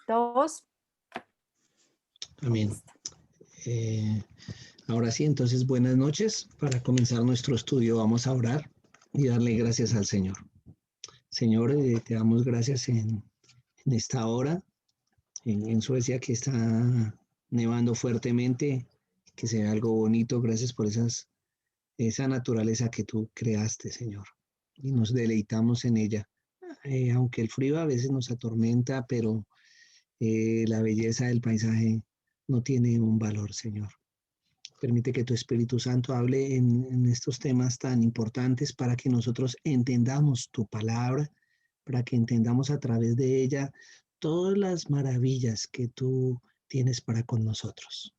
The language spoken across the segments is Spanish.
Dos. Amén. Ahora sí, entonces buenas noches. Para comenzar nuestro estudio vamos a orar y darle gracias al Señor. Señor, te damos gracias en esta hora, en Suecia que está nevando fuertemente, que se ve algo bonito. Gracias por esa naturaleza que tú creaste, Señor. Y nos deleitamos en ella. Aunque el frío a veces nos atormenta, pero la belleza del paisaje no tiene un valor, Señor. Permite que tu Espíritu Santo hable en estos temas tan importantes para que nosotros entendamos tu palabra, para que entendamos a través de ella todas las maravillas que tú tienes para con nosotros.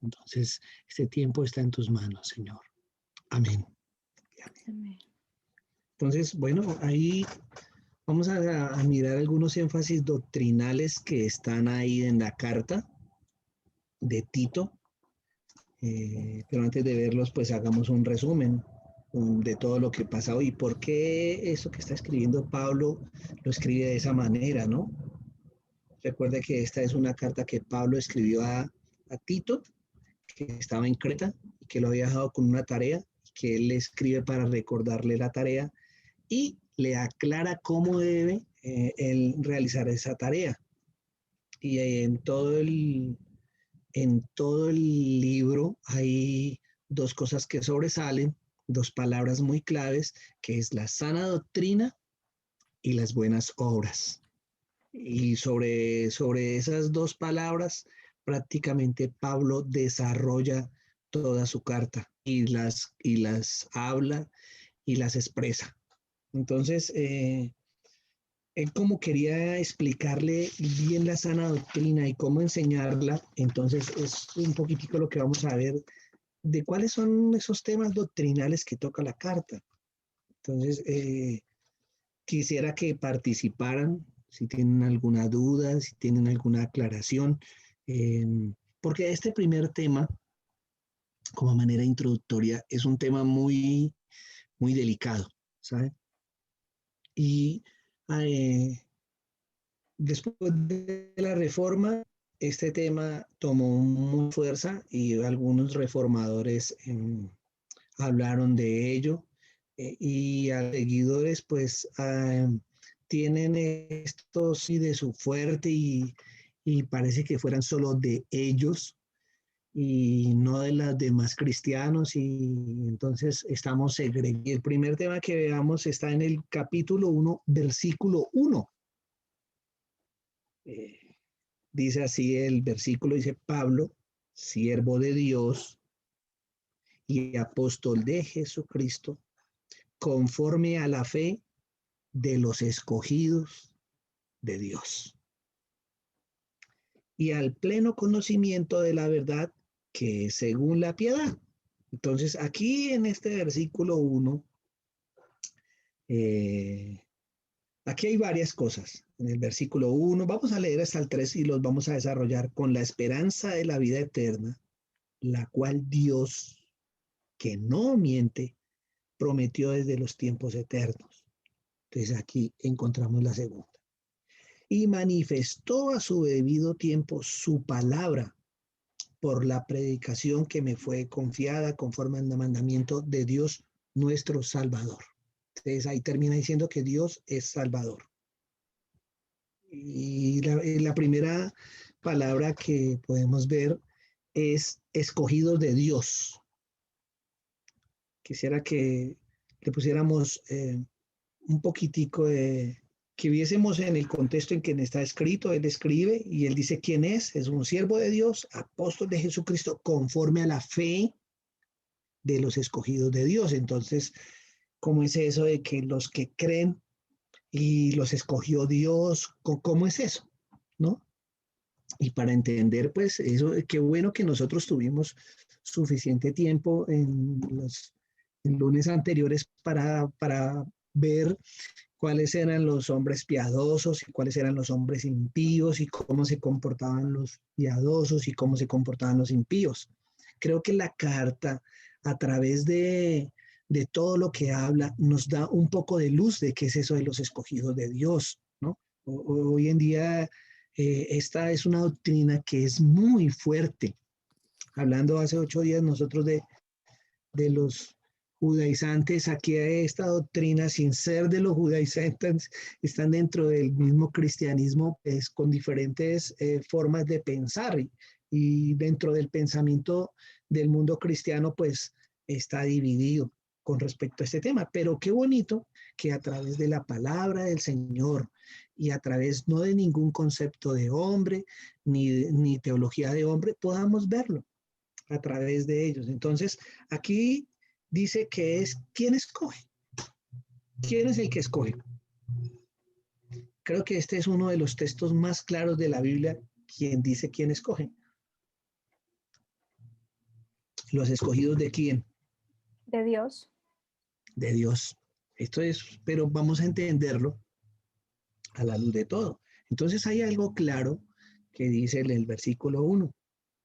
Entonces, este tiempo está en tus manos, Señor. Amén. Amén. Entonces, bueno, ahí vamos a mirar algunos énfasis doctrinales que están ahí en la carta de Tito. Pero antes de verlos, pues hagamos un resumen de todo lo que pasa hoy. ¿Por qué eso que está escribiendo Pablo lo escribe de esa manera, no? Recuerde que esta es una carta que Pablo escribió a Tito, que estaba en Creta y que lo había dejado con una tarea, que él le escribe para recordarle la tarea y le aclara cómo debe él realizar esa tarea. Y en todo el libro hay dos cosas que sobresalen, dos palabras muy claves, que es la sana doctrina y las buenas obras. Y sobre esas dos palabras, prácticamente Pablo desarrolla toda su carta y las habla y las expresa. Entonces, él como quería explicarle bien la sana doctrina y cómo enseñarla, entonces es un poquitico lo que vamos a ver de cuáles son esos temas doctrinales que toca la carta. Entonces, quisiera que participaran, si tienen alguna duda, si tienen alguna aclaración, eh, porque este primer tema, como manera introductoria, es un tema muy, muy delicado, ¿saben? Y después de la reforma, este tema tomó mucha fuerza y algunos reformadores hablaron de ello y a seguidores pues tienen esto sí de su fuerte y parece que fueran solo de ellos y no de los demás cristianos y entonces estamos segregados. El primer tema que veamos está en el capítulo 1, versículo 1. Dice así el versículo, dice Pablo, siervo de Dios y apóstol de Jesucristo, conforme a la fe de los escogidos de Dios y al pleno conocimiento de la verdad que es según la piedad. Entonces, aquí en este versículo 1, aquí hay varias cosas. En el versículo 1, vamos a leer hasta el 3 y los vamos a desarrollar con la esperanza de la vida eterna, la cual Dios, que no miente, prometió desde los tiempos eternos. Entonces aquí encontramos la segunda. Y manifestó a su debido tiempo su palabra por la predicación que me fue confiada conforme al mandamiento de Dios nuestro Salvador. Entonces ahí termina diciendo que Dios es Salvador. Y la primera palabra que podemos ver es escogidos de Dios. Quisiera que le pusiéramos un poquitico de, que viésemos en el contexto en que está escrito. Él escribe y él dice quién es un siervo de Dios, apóstol de Jesucristo, conforme a la fe de los escogidos de Dios. Entonces, ¿cómo es eso de que los que creen y los escogió Dios? ¿Cómo es eso? ¿No? Y para entender, pues, eso, qué bueno que nosotros tuvimos suficiente tiempo en los lunes anteriores para ver cuáles eran los hombres piadosos y cuáles eran los hombres impíos y cómo se comportaban los piadosos y cómo se comportaban los impíos. Creo que la carta, a través de todo lo que habla, nos da un poco de luz de qué es eso de los escogidos de Dios, ¿no? Hoy en día Esta es una doctrina que es muy fuerte. Hablando hace 8 días nosotros de los judaizantes, aquí esta doctrina, sin ser de los judaizantes, están dentro del mismo cristianismo, pues, con diferentes formas de pensar. Y dentro del pensamiento del mundo cristiano, pues está dividido con respecto a este tema. Pero qué bonito que a través de la palabra del Señor y a través no de ningún concepto de hombre, ni teología de hombre, podamos verlo a través de ellos. Entonces, aquí dice que es quién escoge. ¿Quién es el que escoge? Creo que este es uno de los textos más claros de la Biblia, quien dice quién escoge. Los escogidos de quién? De Dios. De Dios. Esto es, pero vamos a entenderlo a la luz de todo. Entonces hay algo claro que dice en el versículo 1,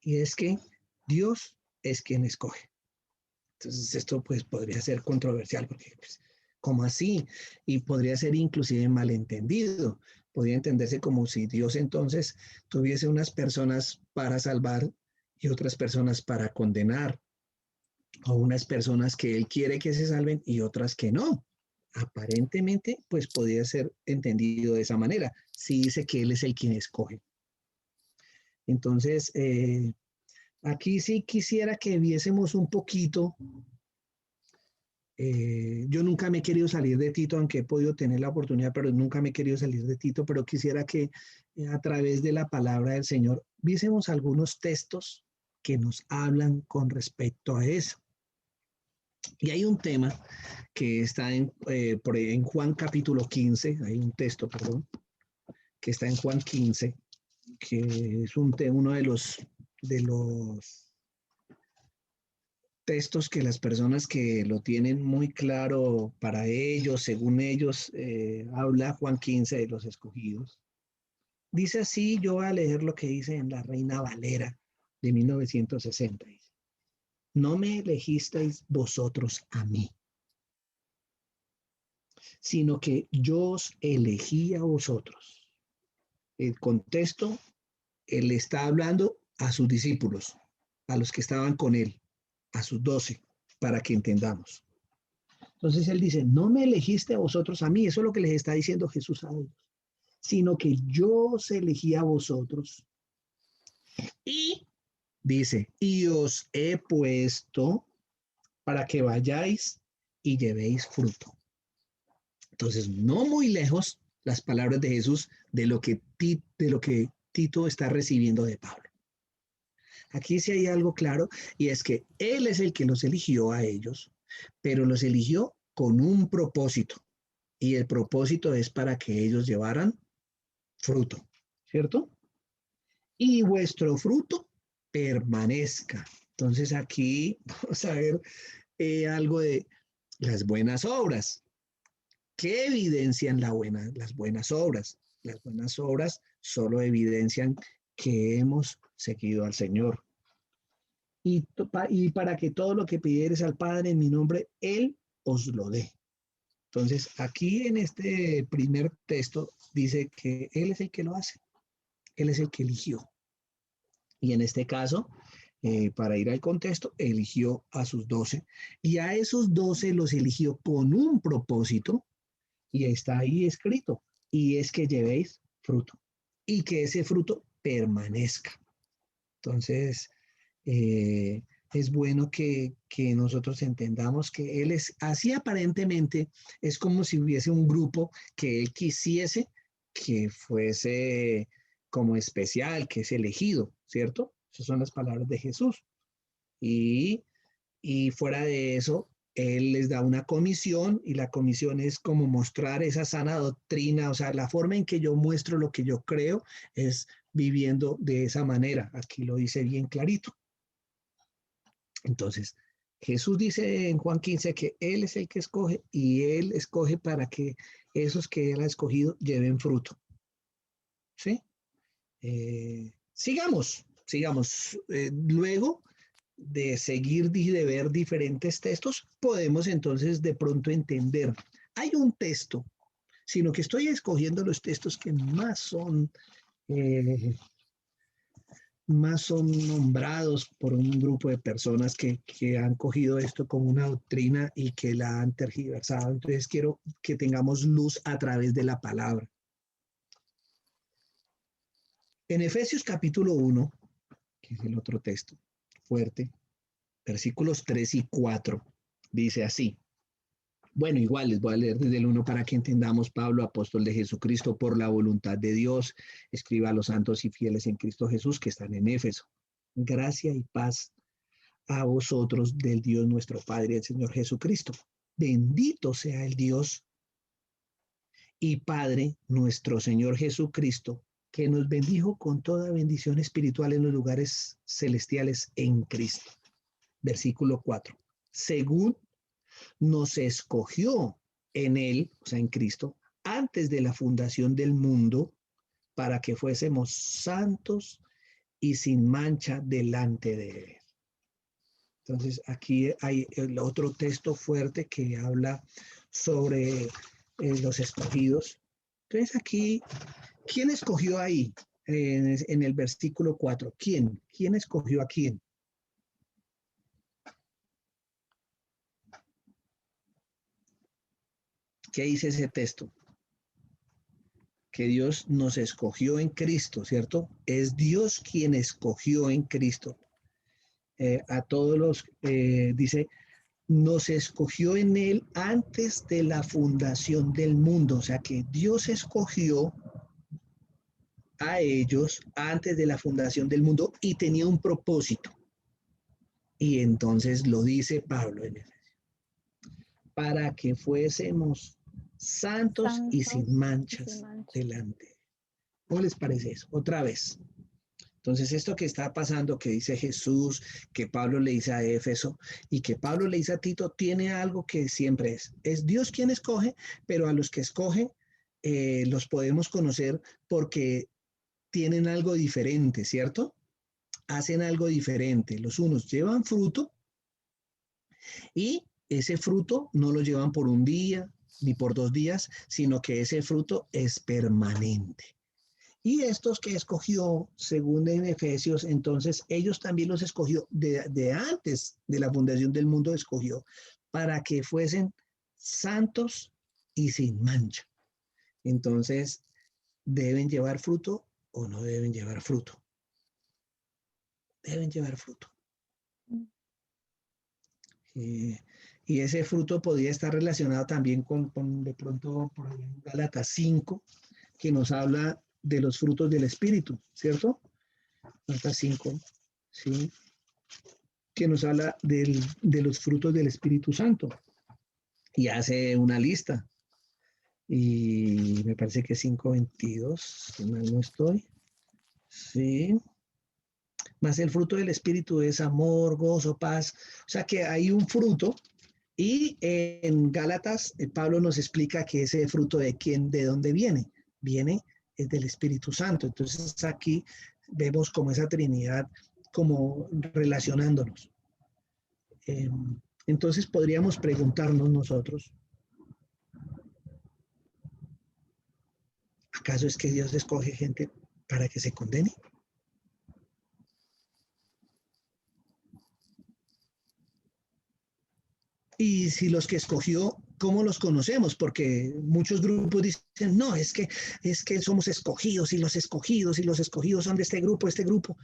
y es que Dios es quien escoge. Entonces esto pues podría ser controversial porque pues, ¿cómo así? Y podría ser inclusive malentendido. Podría entenderse como si Dios entonces tuviese unas personas para salvar y otras personas para condenar, o unas personas que Él quiere que se salven y otras que no. Aparentemente, pues podría ser entendido de esa manera, si dice que Él es el quien escoge. Entonces, aquí sí quisiera que viésemos un poquito. Yo nunca me he querido salir de Tito, aunque he podido tener la oportunidad, pero nunca me he querido salir de Tito, pero quisiera que a través de la palabra del Señor viésemos algunos textos que nos hablan con respecto a eso. Y hay un tema que está en Juan capítulo 15, hay un texto, perdón, que está en Juan 15, que es uno de los textos que las personas que lo tienen muy claro para ellos, según ellos, habla Juan 15 de los escogidos. Dice así, yo voy a leer lo que dice en la Reina Valera de 1960. No me elegisteis vosotros a mí, sino que yo os elegí a vosotros. El contexto, él está hablando a sus discípulos, a los que estaban con él, a sus 12, para que entendamos. Entonces él dice, no me elegiste a vosotros a mí, eso es lo que les está diciendo Jesús a ellos, sino que yo os elegí a vosotros y dice, y os he puesto para que vayáis y llevéis fruto. Entonces, no muy lejos las palabras de Jesús de lo que Tito está recibiendo de Pablo. Aquí sí hay algo claro y es que Él es el que los eligió a ellos, pero los eligió con un propósito y el propósito es para que ellos llevaran fruto, ¿cierto? Y vuestro fruto permanezca. Entonces aquí vamos a ver algo de las buenas obras. ¿Qué evidencian las buenas obras? Las buenas obras solo evidencian que hemos seguido al Señor. Y para que todo lo que pidieres al Padre en mi nombre, Él os lo dé. Entonces, aquí en este primer texto dice que Él es el que lo hace. Él es el que eligió. Y en este caso, para ir al contexto, eligió a sus 12. Y a esos 12 los eligió con un propósito y está ahí escrito, y es que llevéis fruto y que ese fruto permanezca. Entonces, es bueno que nosotros entendamos que Él es, así aparentemente, es como si hubiese un grupo que Él quisiese que fuese como especial, que es elegido, ¿cierto? Esas son las palabras de Jesús. Y y fuera de eso, él les da una comisión y la comisión es como mostrar esa sana doctrina, o sea, la forma en que yo muestro lo que yo creo es viviendo de esa manera. Aquí lo dice bien clarito. Entonces, Jesús dice en Juan 15 que Él es el que escoge y Él escoge para que esos que Él ha escogido lleven fruto. ¿Sí? Sigamos. Luego de seguir y de ver diferentes textos, podemos entonces de pronto entender. Hay un texto, sino que estoy escogiendo los textos que más son eh, más son nombrados por un grupo de personas que han cogido esto como una doctrina y que la han tergiversado. Entonces quiero que tengamos luz a través de la palabra. En Efesios capítulo 1, que es el otro texto fuerte, versículos 3 y 4, dice así. Bueno, igual les voy a leer desde el 1 para que entendamos. Pablo, apóstol de Jesucristo, por la voluntad de Dios, escriba a los santos y fieles en Cristo Jesús que están en Éfeso. Gracia y paz a vosotros del Dios nuestro Padre, el Señor Jesucristo. Bendito sea el Dios y Padre nuestro Señor Jesucristo, que nos bendijo con toda bendición espiritual en los lugares celestiales en Cristo. Versículo 4. Según nos escogió en él, o sea, en Cristo, antes de la fundación del mundo, para que fuésemos santos y sin mancha delante de él. Entonces, aquí hay el otro texto fuerte que habla sobre los escogidos. Entonces, aquí, ¿quién escogió ahí en el versículo 4? ¿Quién? ¿Quién escogió a quién? ¿Qué dice ese texto? Que Dios nos escogió en Cristo, ¿cierto? Es Dios quien escogió en Cristo. A todos los, dice, nos escogió en él antes de la fundación del mundo. O sea que Dios escogió a ellos antes de la fundación del mundo y tenía un propósito. Y entonces lo dice Pablo en Efesios, para que fuésemos santos y sin manchas delante. ¿Cómo les parece eso? Otra vez. Entonces, esto que está pasando, que dice Jesús, que Pablo le dice a Éfeso y que Pablo le dice a Tito, tiene algo que siempre es. Es Dios quien escoge, pero a los que escoge los podemos conocer porque tienen algo diferente, ¿cierto? Hacen algo diferente. Los unos llevan fruto y ese fruto no lo llevan por un día ni por 2 días, sino que ese fruto es permanente. Y estos que escogió, según en Efesios, entonces ellos también los escogió de antes de la fundación del mundo, escogió para que fuesen santos y sin mancha. Entonces, ¿deben llevar fruto o no deben llevar fruto? Deben llevar fruto. Y ese fruto podría estar relacionado también con de pronto por ahí en Gálatas 5, que nos habla de los frutos del Espíritu, ¿cierto? Gálatas 5, ¿sí? Que nos habla de los frutos del Espíritu Santo y hace una lista. Y me parece que 5:22, si mal no estoy. Sí. Más el fruto del Espíritu es amor, gozo, paz. O sea que hay un fruto. Y en Gálatas, Pablo nos explica que ese fruto de quién, de dónde viene. Viene del Espíritu Santo. Entonces aquí vemos como esa Trinidad, como relacionándonos. Entonces podríamos preguntarnos nosotros, ¿acaso es que Dios escoge gente para que se condene? Y si los que escogió, ¿cómo los conocemos? Porque muchos grupos dicen, no, es que somos escogidos y los escogidos son de este grupo.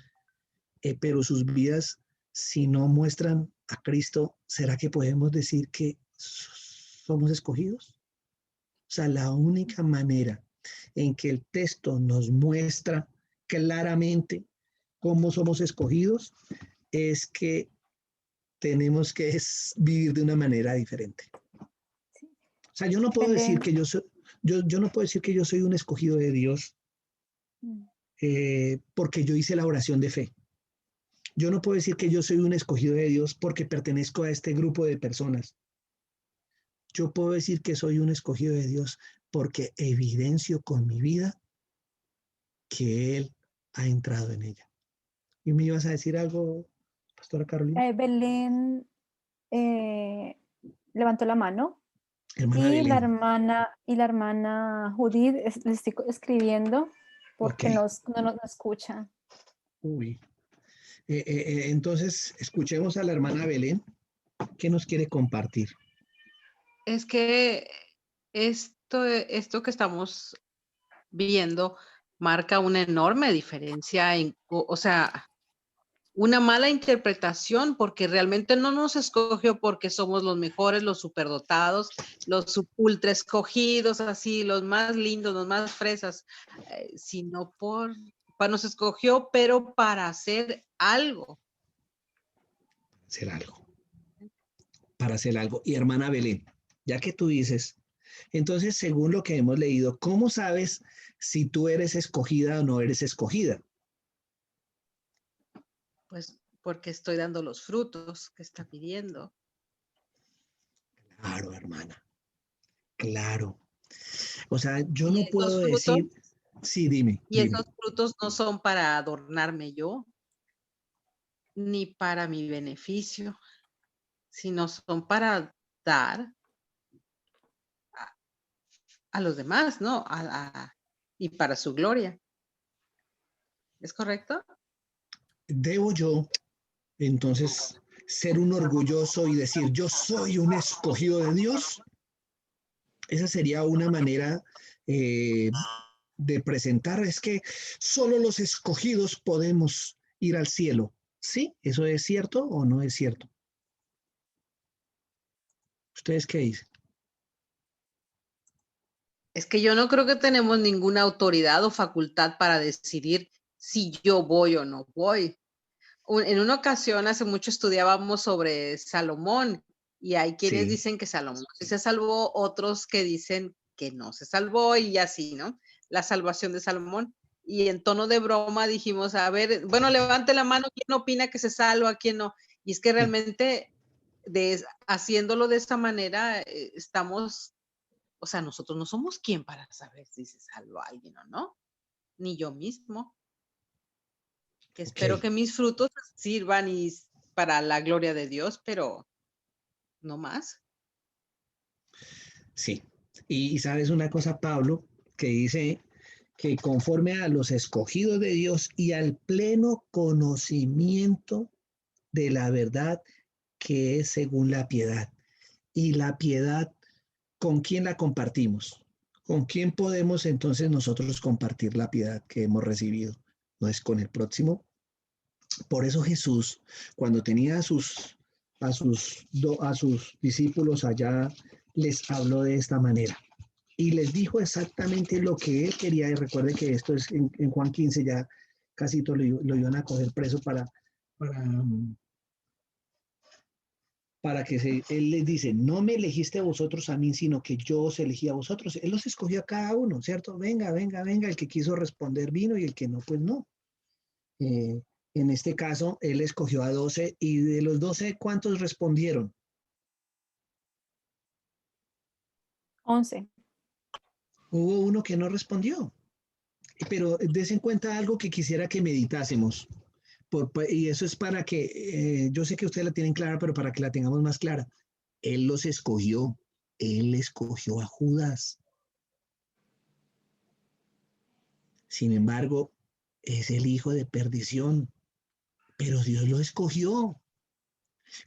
Pero sus vidas, si no muestran a Cristo, ¿será que podemos decir que somos escogidos? O sea, la única manera en que el texto nos muestra claramente cómo somos escogidos es que tenemos que vivir de una manera diferente. O sea, yo no puedo decir que yo soy, yo no puedo decir que yo soy un escogido de Dios porque yo hice la oración de fe. Yo no puedo decir que yo soy un escogido de Dios porque pertenezco a este grupo de personas. Yo puedo decir que soy un escogido de Dios porque evidencio con mi vida que Él ha entrado en ella. ¿Y me ibas a decir algo, Pastora Carolina? Belén levantó la mano. Hermana Y Belén. la hermana Judith, le estoy escribiendo. Ok. porque no nos escucha. Uy. Entonces, escuchemos a la hermana Belén. ¿Qué nos quiere compartir? Es que esto que estamos viendo marca una enorme diferencia o sea, una mala interpretación, porque realmente no nos escogió porque somos los mejores, los superdotados, los ultra escogidos, así, los más lindos, los más fresas, sino nos escogió, pero para hacer algo. Hacer algo. Para hacer algo. Y hermana Belén, ya que tú dices, entonces, según lo que hemos leído, ¿cómo sabes si tú eres escogida o no eres escogida? Pues porque estoy dando los frutos que está pidiendo. Claro, hermana. Claro. O sea, yo Y no puedo decir, sí, dime, dime. esos frutos no son para adornarme yo, ni para mi beneficio, sino son para dar a los demás, ¿no? Y para su gloria. ¿Es correcto? ¿Debo yo entonces ser un orgulloso y decir, yo soy un escogido de Dios? Esa sería una manera eh, de presentar, es que solo los escogidos podemos ir al cielo. ¿Sí? ¿Eso es cierto o no es cierto? ¿Ustedes qué dicen? Es que yo no creo que tenemos ninguna autoridad o facultad para decidir si yo voy o no voy. En una ocasión, hace mucho estudiábamos sobre Salomón y hay quienes Sí, dicen que Salomón sí se salvó, otros que dicen que no se salvó y así, ¿no? La salvación de Salomón. Y en tono de broma dijimos, a ver, bueno, levante la mano, ¿quién opina que se salva, quién no? Y es que sí, realmente haciéndolo de esta manera estamos, o sea, nosotros no somos quien para saber si se salva alguien o no, ni yo mismo, que ok, espero que mis frutos sirvan para la gloria de Dios, pero no más. sí. Y sabes una cosa, Pablo, que dice que conforme a los escogidos de Dios y al pleno conocimiento de la verdad que es según la piedad. Y la piedad, ¿con quién la compartimos? ¿Con quién podemos entonces nosotros compartir la piedad que hemos recibido? ¿No es con el próximo? Por eso Jesús, cuando tenía a sus discípulos allá, les habló de esta manera y les dijo exactamente lo que él quería. Y recuerde que esto es en Juan 15, ya casi todo lo iban a coger preso para, para que él les dice, no me elegiste a vosotros a mí, sino que yo os elegí a vosotros. Él los escogió a cada uno, ¿cierto? Venga, venga, venga, el que quiso responder vino y el que no, pues no. Eh, en este caso, él escogió a 12 y de los 12, ¿cuántos respondieron? 11. Hubo uno que no respondió, pero des en cuenta algo que quisiera que meditásemos. Y eso es para que, yo sé que ustedes la tienen clara, pero para que la tengamos más clara. Él los escogió, él escogió a Judas. Sin embargo, es el hijo de perdición, pero Dios lo escogió.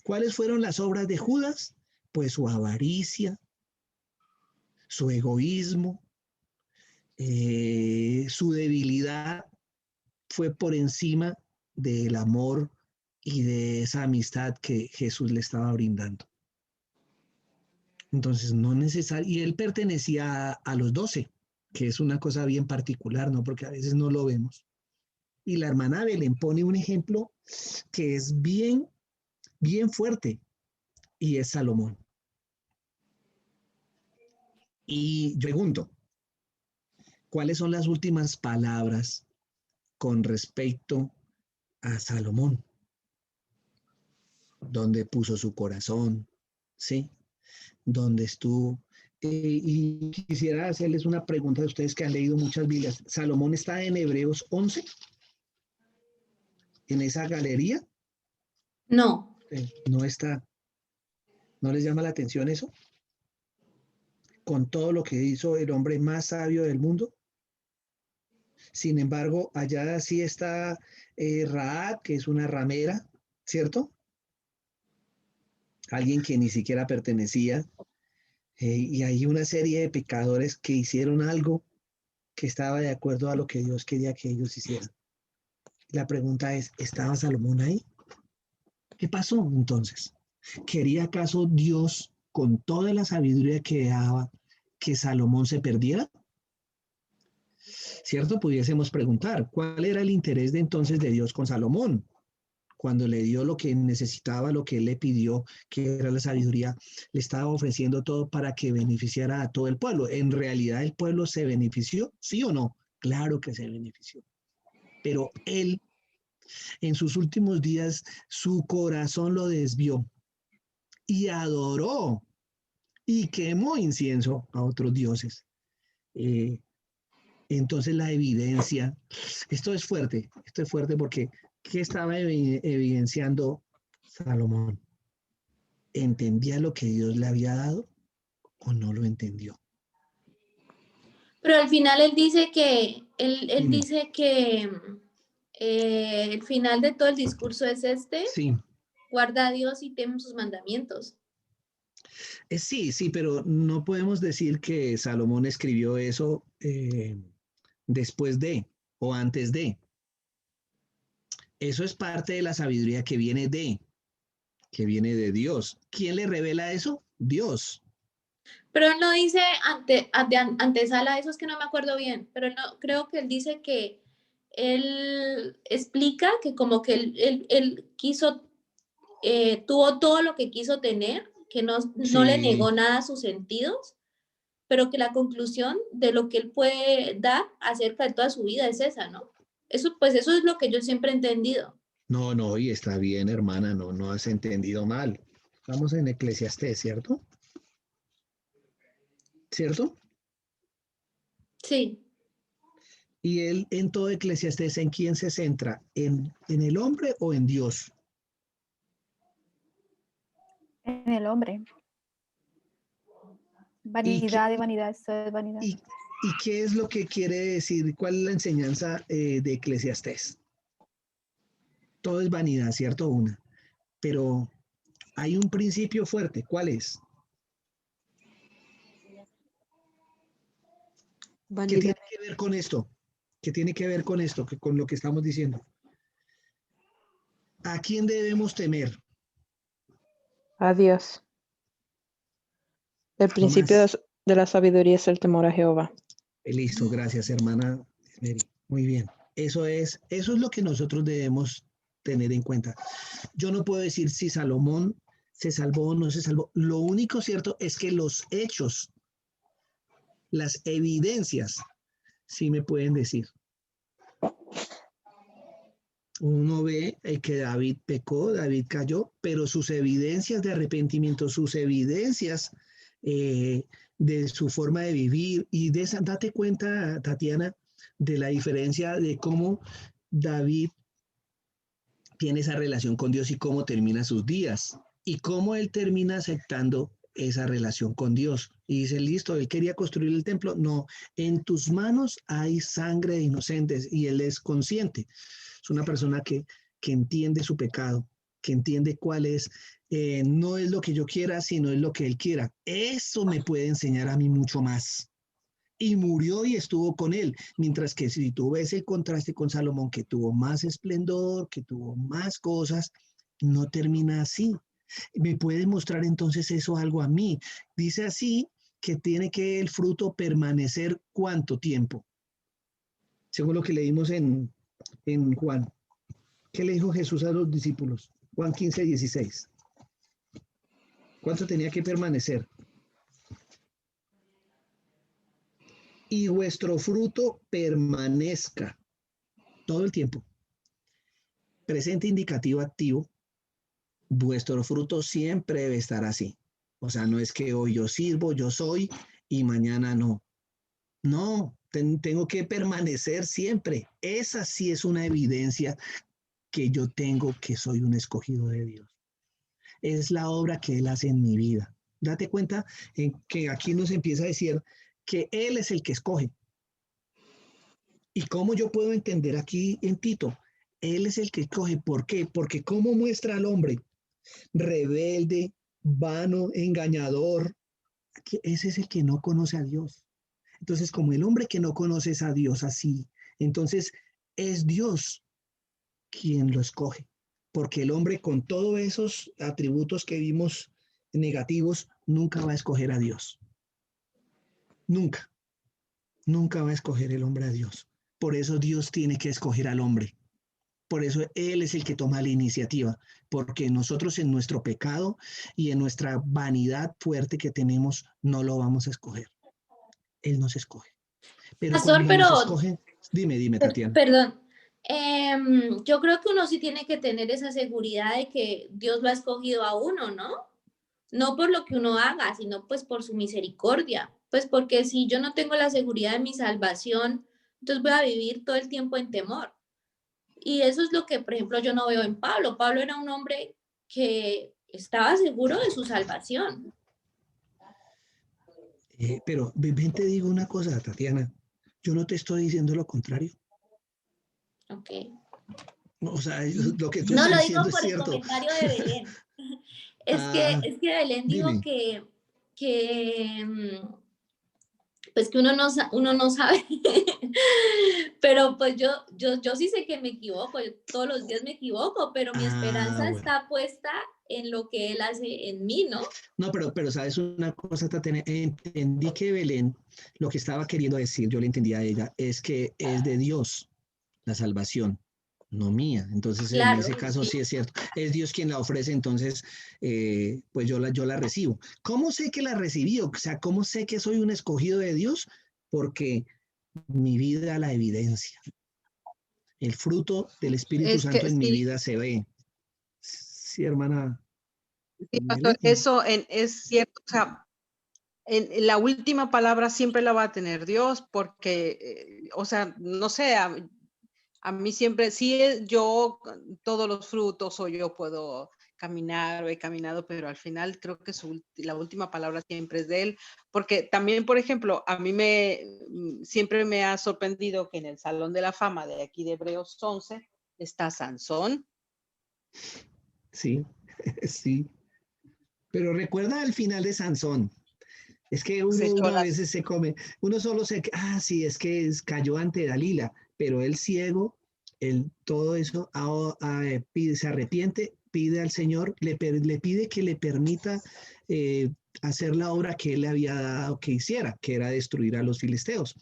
¿Cuáles fueron las obras de Judas? Pues su avaricia, su egoísmo, su debilidad fue por encima del amor y de esa amistad que Jesús le estaba brindando. Entonces, no necesario, y él pertenecía a los 12, que es una cosa bien particular, ¿no? Porque a veces no lo vemos. Y la hermana Belén pone un ejemplo que es bien, bien fuerte, y es Salomón. Y yo pregunto, ¿cuáles son las últimas palabras con respecto a Salomón? ¿Dónde puso su corazón? ¿Sí? ¿Dónde estuvo? Y quisiera hacerles una pregunta a ustedes que han leído muchas Biblias. ¿Salomón está en Hebreos 11, en esa galería? No, No está. ¿No les llama la atención eso? Con todo lo que hizo el hombre más sabio del mundo. Sin embargo, allá sí está Rahab, que es una ramera, ¿cierto? Alguien que ni siquiera pertenecía. Y hay una serie de pecadores que hicieron algo que estaba de acuerdo a lo que Dios quería que ellos hicieran. La pregunta es, ¿estaba Salomón ahí? ¿Qué pasó entonces? ¿Quería acaso Dios, con toda la sabiduría que daba, que Salomón se perdiera? ¿Cierto? Pudiésemos preguntar, ¿cuál era el interés de entonces de Dios con Salomón? Cuando le dio lo que necesitaba, lo que él le pidió, que era la sabiduría, le estaba ofreciendo todo para que beneficiara a todo el pueblo. ¿En realidad el pueblo se benefició? ¿Sí o no? Claro que se benefició. Pero él, en sus últimos días, su corazón lo desvió y adoró y quemó incienso a otros dioses. Eh, entonces la evidencia, esto es fuerte porque ¿qué estaba evidenciando Salomón? ¿Entendía lo que Dios le había dado o no lo entendió? Pero al final él dice que, él Dime. dice que el final de todo el discurso es Sí, guarda a Dios y teme sus mandamientos. sí, sí, pero no podemos decir que Salomón escribió eso después de o antes de. Eso es parte de la sabiduría que viene de Dios. ¿Quién le revela eso? Dios. Pero él no dice antesala, eso es que no me acuerdo bien, pero no, creo que él dice que él explica que como que él quiso, tuvo todo lo que quiso tener, que no le Sí, negó nada a sus sentidos, pero que la conclusión de lo que él puede dar acerca de toda su vida es esa, ¿no? Eso, pues eso es lo que yo siempre he entendido. no, no, y está bien, hermana, no, no has entendido mal. Estamos en Eclesiastés, ¿cierto? ¿Cierto? Sí, Y él en todo Eclesiastés, ¿en quién se centra? ¿En el hombre o en Dios? En el hombre. ¿Y qué, Vanidad de vanidad, esto es vanidad. y qué es lo que quiere decir? ¿Cuál es la enseñanza de Eclesiastés? Todo es vanidad, ¿cierto? Una. Pero hay un principio fuerte. ¿Cuál es? ¿Qué Vanidad. tiene que ver con esto? ¿Qué tiene que ver con esto? Con lo que estamos diciendo. ¿A quién debemos temer? Adiós. El No principio más. de la sabiduría es el temor a Jehová. Listo, gracias, hermana Mary. Muy bien. Eso es lo que nosotros debemos tener en cuenta. Yo no puedo decir si Salomón se salvó o no se salvó. Lo único cierto es que los hechos, las evidencias, sí me pueden decir. Uno ve que David pecó, David cayó, pero sus evidencias de arrepentimiento, sus evidencias eh, de su forma de vivir y de esa, date cuenta, Tatiana, de la diferencia de cómo David tiene esa relación con Dios y cómo termina sus días y cómo él termina aceptando esa relación con Dios. Y dice, listo, él quería construir el templo. No, en tus manos hay sangre de inocentes y él es consciente. Es una persona que entiende su pecado, que entiende cuál es, no es lo que yo quiera, sino es lo que él quiera. Eso me puede enseñar a mí mucho más. Y murió y estuvo con él. Mientras que si tú ves el contraste con Salomón, que tuvo más esplendor, que tuvo más cosas, no termina así. ¿Me puede mostrar entonces eso algo a mí? Dice así que tiene que el fruto permanecer ¿cuánto tiempo? Según lo que leímos en Juan. ¿Qué le dijo Jesús a los discípulos? Juan 15:16. ¿Cuánto tenía que permanecer? Y vuestro fruto permanezca todo el tiempo. Presente indicativo activo, vuestro fruto siempre debe estar así. O sea, no es que hoy yo sirvo, yo soy y mañana no. No, tengo que permanecer siempre. Esa sí es una evidencia que yo tengo que soy un escogido de Dios. Es la obra que Él hace en mi vida. Date cuenta en que aquí nos empieza a decir que Él es el que escoge ¿Y cómo yo puedo entender aquí en Tito? Él es el que escoge. ¿Por qué? Porque ¿cómo muestra al hombre? Rebelde, vano, engañador. Ese es el que no conoce a Dios. Entonces, como el hombre que no conoce a Dios así, entonces es Dios quien lo escoge. Porque el hombre con todos esos atributos que vimos negativos, nunca va a escoger a Dios. Nunca. Nunca va a escoger el hombre a Dios. Por eso Dios tiene que escoger al hombre. Por eso Él es el que toma la iniciativa, porque nosotros en nuestro pecado y en nuestra vanidad fuerte que tenemos no lo vamos a escoger. Él nos escoge. Pero Pastor, cuando nos pero, escoge, dime, Tatiana. perdón, yo creo que uno sí tiene que tener esa seguridad de que Dios lo ha escogido a uno, ¿no? No por lo que uno haga, sino pues por su misericordia. Pues porque si yo no tengo la seguridad de mi salvación, entonces voy a vivir todo el tiempo en temor. Y eso es lo que, por ejemplo, yo no veo en Pablo. Pablo era un hombre que estaba seguro de su salvación. Pero ven, te digo una cosa, Tatiana. Yo no te estoy diciendo lo contrario. Ok. O sea, lo que tú No estás lo digo diciendo es por el cierto. comentario de Belén. Ah, Es que Belén dijo dime. que pues que uno no sabe. Pero pues yo sí sé que me equivoco, yo todos los días me equivoco, pero mi esperanza Bueno. está puesta en lo que Él hace en mí, ¿no? No, pero sabes una cosa, Tatiana, entendí que Belén, lo que estaba queriendo decir, yo le entendí a ella, es que es de Dios la salvación, no mía. Entonces, en Claro, ese caso sí. sí es cierto, es Dios quien la ofrece, entonces, pues yo la recibo. ¿Cómo sé que la recibí? O sea, ¿cómo sé que soy un escogido de Dios? Porque mi vida la evidencia. El fruto del Espíritu Es Santo que en mi sí, vida se ve. Sí, hermana sí, pastor, Belén. es cierto. O sea, en la última palabra siempre la va a tener Dios, porque, o sea, no sé, a mí siempre, sí, yo todos los frutos o yo puedo caminar o he caminado, pero al final creo que la última palabra siempre es de él, porque también, por ejemplo, a mí siempre me ha sorprendido que en el Salón de la Fama de aquí de Hebreos 11 está Sansón. Sí, sí. Pero recuerda al final de Sansón. Es que Se echó uno a las... veces se come, uno solo sí, es que cayó ante Dalila, pero el ciego, todo eso, se arrepiente, pide al Señor, le pide que le permita eh, hacer la obra que él le había dado que hiciera, que era destruir a los filisteos.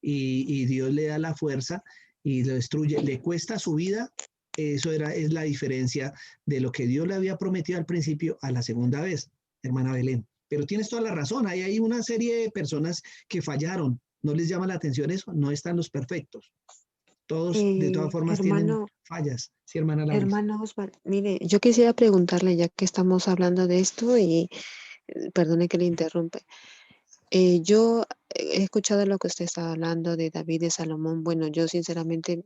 Y Dios le da la fuerza y lo destruye, le cuesta su vida. Es la diferencia de lo que Dios le había prometido al principio a la segunda vez, hermana Belén. Pero tienes toda la razón, hay una serie de personas que fallaron, no les llama la atención eso, no están los perfectos. Todos, de todas formas, tienen Hermano, fallas. Sí, hermana Lauris. hermano Osval, mire, yo quisiera preguntarle, ya que estamos hablando de esto, y perdone que le interrumpe. Yo he escuchado lo que usted está hablando de David y Salomón. Bueno, yo sinceramente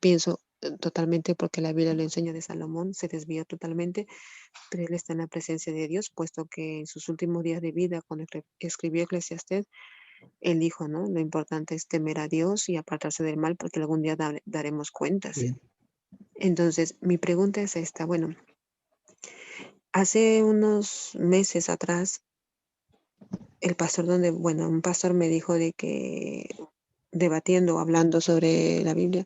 pienso totalmente porque la Biblia lo enseña de Salomón, se desvió totalmente, pero él está en la presencia de Dios, puesto que en sus últimos días de vida, cuando escribió Eclesiastés, él dijo, ¿no? Lo importante es temer a Dios y apartarse del mal, porque algún día daremos cuentas. Bien. Entonces, mi pregunta es esta. Bueno, hace unos meses atrás, un pastor me dijo de que, debatiendo, hablando sobre la Biblia,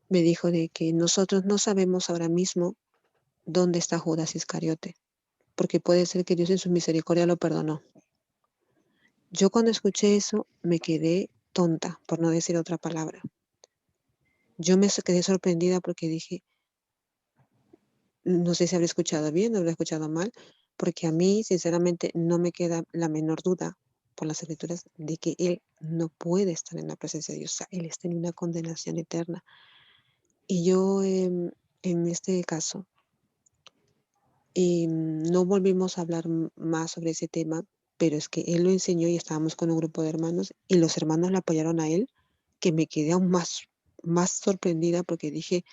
me dijo de que nosotros no sabemos ahora mismo dónde está Judas Iscariote, porque puede ser que Dios en su misericordia lo perdonó. Yo cuando escuché eso me quedé tonta, por no decir otra palabra. Yo me quedé sorprendida porque dije, no sé si habré escuchado bien o habré escuchado mal, porque a mí, sinceramente, no me queda la menor duda por las escrituras de que él no puede estar en la presencia de Dios. O sea, él está en una condenación eterna. Y yo, en este caso, no volvimos a hablar más sobre ese tema, pero es que él lo enseñó y estábamos con un grupo de hermanos y los hermanos le apoyaron a él, que me quedé aún más sorprendida porque dije,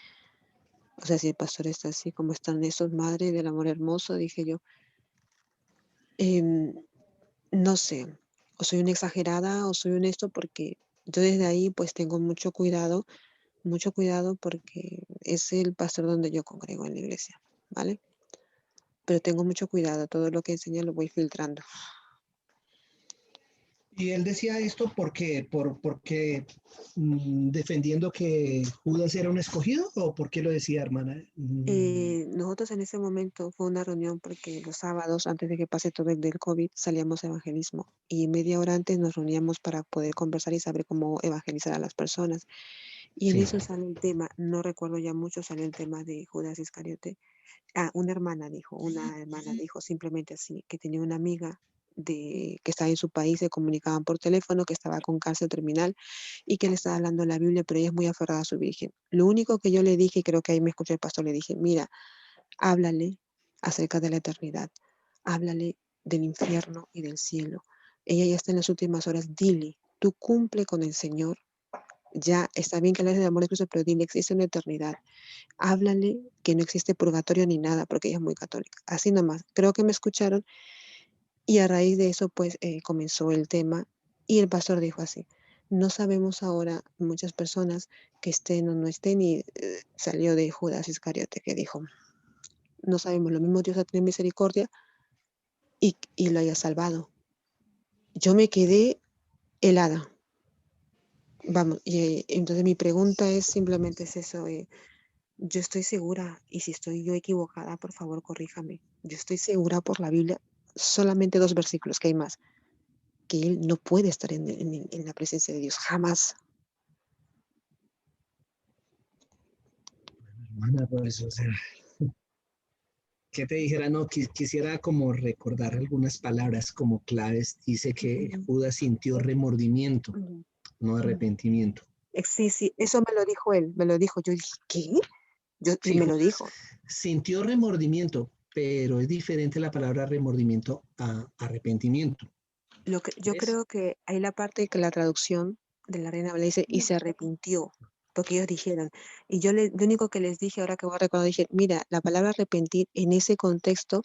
o sea, si el pastor está así como están esos, madre del amor hermoso, dije yo, no sé, o soy una exagerada o soy honesto porque Yo desde ahí pues tengo mucho cuidado porque es el pastor donde yo congrego en la iglesia, ¿vale? Pero tengo mucho cuidado, todo lo que enseña lo voy filtrando. Y él decía esto porque defendiendo que Judas era un escogido, ¿o por qué lo decía, hermana? Nosotros en ese momento fue una reunión porque los sábados, antes de que pase todo el del COVID, salíamos a evangelismo y media hora antes nos reuníamos para poder conversar y saber cómo evangelizar a las personas. Y en Sí, eso sale el tema, no recuerdo ya mucho, sale el tema de Judas Iscariote. Una hermana dijo simplemente así, que tenía una amiga que estaba en su país, se comunicaban por teléfono, que estaba con cáncer terminal y que le estaba hablando la Biblia, pero ella es muy aferrada a su Virgen. Lo único que yo le dije, y creo que ahí me escuchó el pastor, le dije, mira, háblale acerca de la eternidad, háblale del infierno y del cielo. Ella ya está en las últimas horas, dile, tú cumple con el Señor, ya está bien que le des de amor a Cristo, pero dile, existe una eternidad. Háblale que no existe purgatorio ni nada, porque ella es muy católica. Así nomás, creo que me escucharon y a raíz de eso pues comenzó el tema y el pastor dijo así, no sabemos ahora muchas personas que estén o no estén y salió de Judas Iscariote que dijo, no sabemos, lo mismo Dios ha tenido misericordia y lo haya salvado. Yo me quedé helada. Vamos, y entonces mi pregunta es simplemente es eso, yo estoy segura, y si estoy yo equivocada, por favor, corríjame. Yo estoy segura por la Biblia, solamente 2 versículos, que hay más, que él no puede estar en la presencia de Dios, jamás. hermana, pues, o sea, ¿qué te dijera? No, quisiera como recordar algunas palabras como claves. Dice que Ujú. Judas sintió remordimiento, Ujú. no Ujú. arrepentimiento. Sí, sí, eso me lo dijo él, me lo dijo. Yo dije, ¿qué? Y Sí, me lo dijo. sintió remordimiento, pero es diferente la palabra remordimiento a arrepentimiento. Yo ¿Ves? creo que hay la parte que la traducción de la Reina Valera dice, y se arrepintió, porque ellos dijeron, y lo único que les dije, ahora que voy a recordar, dije, mira, la palabra arrepentir en ese contexto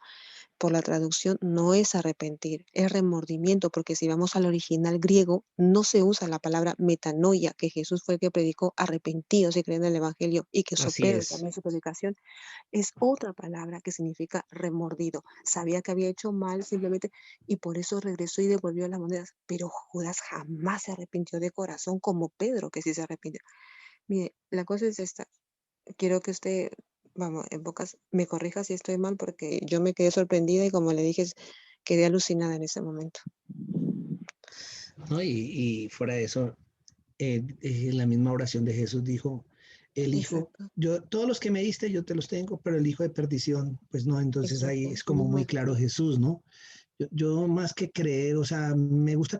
por la traducción no es arrepentir, es remordimiento, porque si vamos al original griego, no se usa la palabra metanoia, que Jesús fue el que predicó arrepentidos y creen en el Evangelio, y que usó Así Pedro es. también en su predicación, es otra palabra que significa remordido. Sabía que había hecho mal simplemente y por eso regresó y devolvió las monedas, pero Judas jamás se arrepintió de corazón como Pedro, que sí se arrepintió. Mire, la cosa es esta, quiero que usted, vamos, en pocas, me corrija si estoy mal, porque yo me quedé sorprendida y como le dije, quedé alucinada en ese momento. ¿No? Y fuera de eso, en la misma oración de Jesús dijo, el Hijo, Exacto, yo, todos los que me diste yo te los tengo, pero el Hijo de perdición, pues no, entonces ahí exacto. es como muy claro Jesús, ¿no? Yo más que creer, o sea, me gusta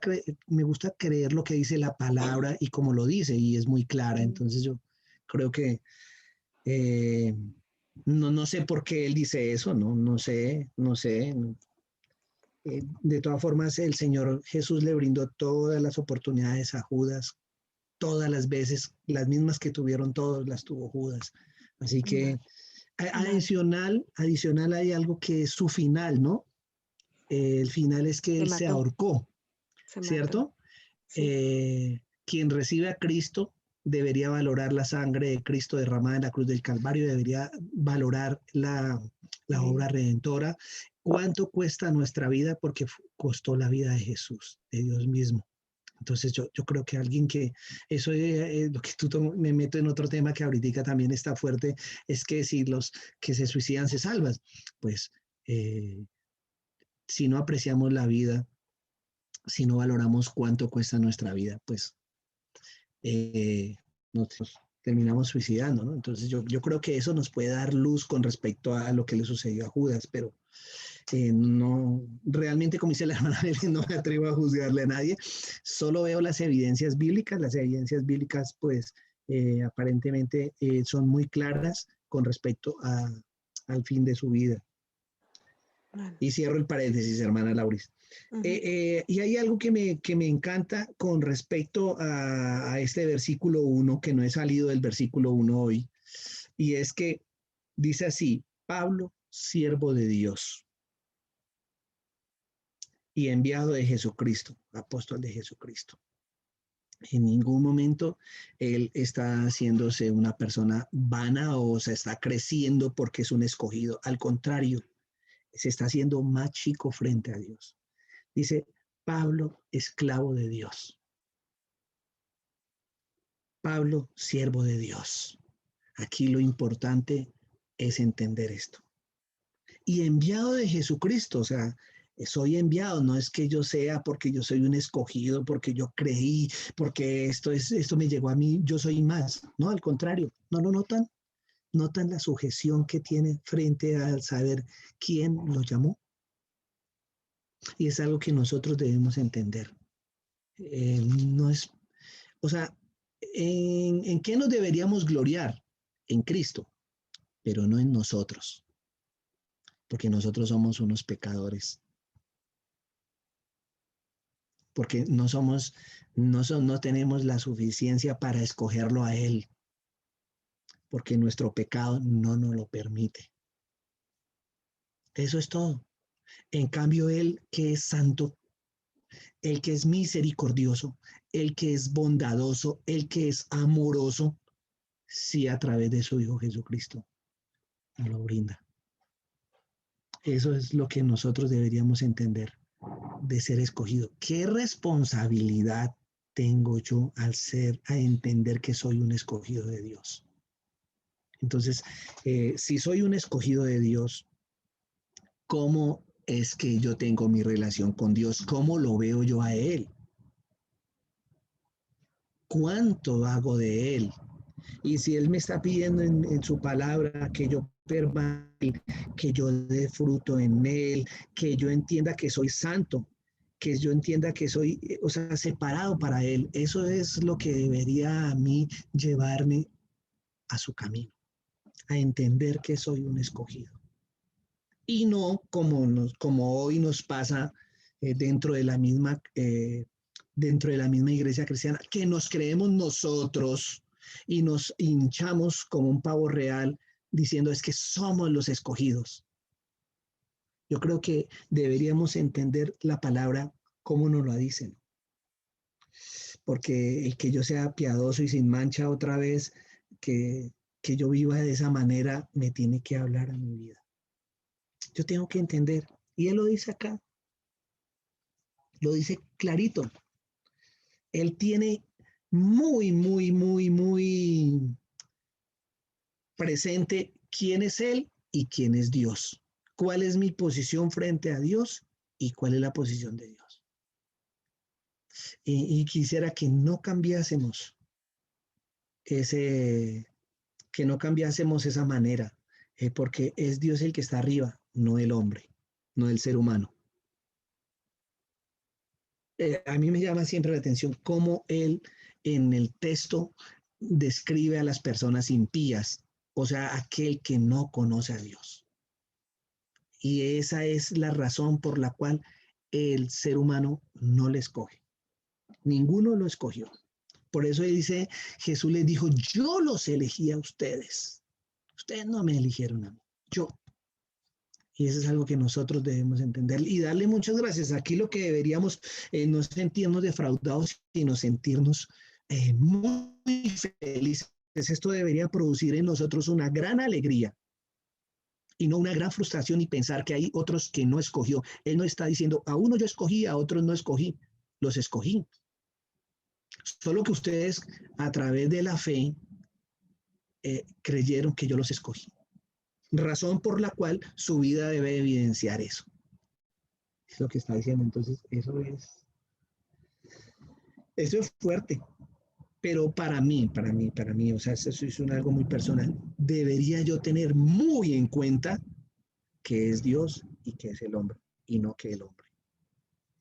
creer lo que dice la palabra y como lo dice, y es muy clara, entonces yo creo que eh, no sé por qué él dice eso, no sé. De todas formas, el Señor Jesús le brindó todas las oportunidades a Judas, todas las veces, las mismas que tuvieron todos, las tuvo Judas. Así que Vale, vale. adicional hay algo que es su final, ¿no? El final es que Se él se mató, ahorcó, se mató. ¿cierto? Sí, Quien recibe a Cristo debería valorar la sangre de Cristo derramada en la cruz del Calvario, debería valorar la obra sí. redentora. ¿Cuánto cuesta nuestra vida? Porque costó la vida de Jesús, de Dios mismo. Entonces yo creo que alguien que, eso es lo que me meto en otro tema que ahorita también está fuerte, es que si los que se suicidan se salvan, pues si no apreciamos la vida, si no valoramos cuánto cuesta nuestra vida, pues nosotros terminamos suicidando, ¿no? Entonces yo creo que eso nos puede dar luz con respecto a lo que le sucedió a Judas, pero no, realmente como dice la hermana, no me atrevo a juzgarle a nadie, solo veo las evidencias bíblicas pues aparentemente son muy claras con respecto al fin de su vida. Vale. Y cierro el paréntesis, hermana Lauris. Ujú. Y hay algo que me encanta con respecto a este versículo 1, que no he salido del versículo 1 hoy, y es que dice así, Pablo, siervo de Dios y enviado de Jesucristo, apóstol de Jesucristo. En ningún momento él está haciéndose una persona vana o se está creciendo porque es un escogido. Al contrario, se está haciendo más chico frente a Dios. Dice, Pablo, esclavo de Dios. Pablo, siervo de Dios. Aquí lo importante es entender esto. Y enviado de Jesucristo, o sea, soy enviado, no es que yo sea porque yo soy un escogido, porque yo creí, porque esto me llegó a mí, yo soy más. No, al contrario, no lo notan la sujeción que tiene frente al saber quién lo llamó. Y es algo que nosotros debemos entender. No es, o sea, ¿en qué nos deberíamos gloriar? En Cristo, pero no en nosotros, porque nosotros somos unos pecadores, porque no tenemos la suficiencia para escogerlo a Él, porque nuestro pecado no nos lo permite. Eso es todo. En cambio, Él que es santo, el que es misericordioso, el que es bondadoso, el que es amoroso, sí a través de su Hijo Jesucristo nos lo brinda. Eso es lo que nosotros deberíamos entender de ser escogido. ¿Qué responsabilidad tengo yo a entender que soy un escogido de Dios? Entonces, si soy un escogido de Dios, ¿cómo es que yo tengo mi relación con Dios? ¿Cómo lo veo yo a Él? ¿Cuánto hago de Él? Y si Él me está pidiendo en su palabra que yo permanezca, que yo dé fruto en Él, que yo entienda que soy santo, que yo entienda que soy, o sea, separado para Él, eso es lo que debería a mí llevarme a su camino, a entender que soy un escogido. Y no como hoy nos pasa dentro de la misma iglesia cristiana, que nos creemos nosotros y nos hinchamos como un pavo real diciendo es que somos los escogidos. Yo creo que deberíamos entender la palabra como nos la dicen. Porque el que yo sea piadoso y sin mancha otra vez, que yo viva de esa manera, me tiene que hablar a mi vida. Yo tengo que entender. Y él lo dice acá. Lo dice clarito. Él tiene muy presente quién es Él y quién es Dios. ¿Cuál es mi posición frente a Dios y cuál es la posición de Dios? Y quisiera que no cambiásemos esa manera, porque es Dios el que está arriba, no el hombre, no el ser humano. A mí me llama siempre la atención cómo él en el texto describe a las personas impías, o sea, aquel que no conoce a Dios. Y esa es la razón por la cual el ser humano no le escoge. Ninguno lo escogió. Por eso dice, Jesús les dijo, yo los elegí a ustedes. Ustedes no me eligieron a mí, yo. Y eso es algo que nosotros debemos entender y darle muchas gracias. Aquí lo que deberíamos no sentirnos defraudados, sino sentirnos muy felices. Esto debería producir en nosotros una gran alegría y no una gran frustración y pensar que hay otros que no escogió. Él no está diciendo, a uno yo escogí, a otros no escogí. Los escogí. Solo que ustedes a través de la fe creyeron que yo los escogí. Razón por la cual su vida debe evidenciar eso. Es lo que está diciendo. Entonces, eso es fuerte. Pero para mí, o sea, eso es algo muy personal. Debería yo tener muy en cuenta que es Dios y que es el hombre, y no que el hombre.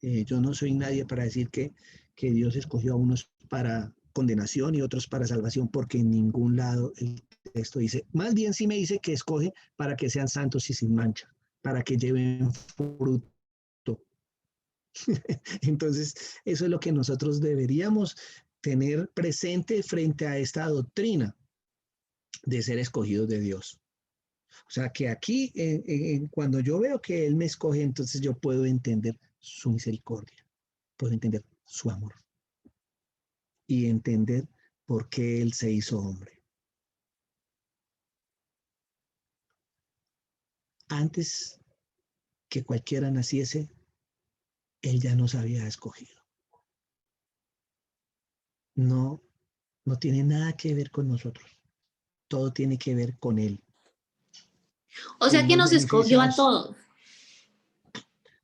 Yo no soy nadie para decir que Dios escogió a unos para condenación y otros para salvación, porque en ningún lado el texto dice, más bien sí me dice que escoge para que sean santos y sin mancha, para que lleven fruto. Entonces, eso es lo que nosotros deberíamos tener presente frente a esta doctrina de ser escogidos de Dios. O sea, que aquí, cuando yo veo que Él me escoge, entonces yo puedo entender su misericordia, puedo entender su amor. y entender por qué Él se hizo hombre. Antes que cualquiera naciese, Él ya nos había escogido. No, no tiene nada que ver con nosotros. Todo tiene que ver con Él. O sea que Fuimos nos escogió a beneficiados. todos.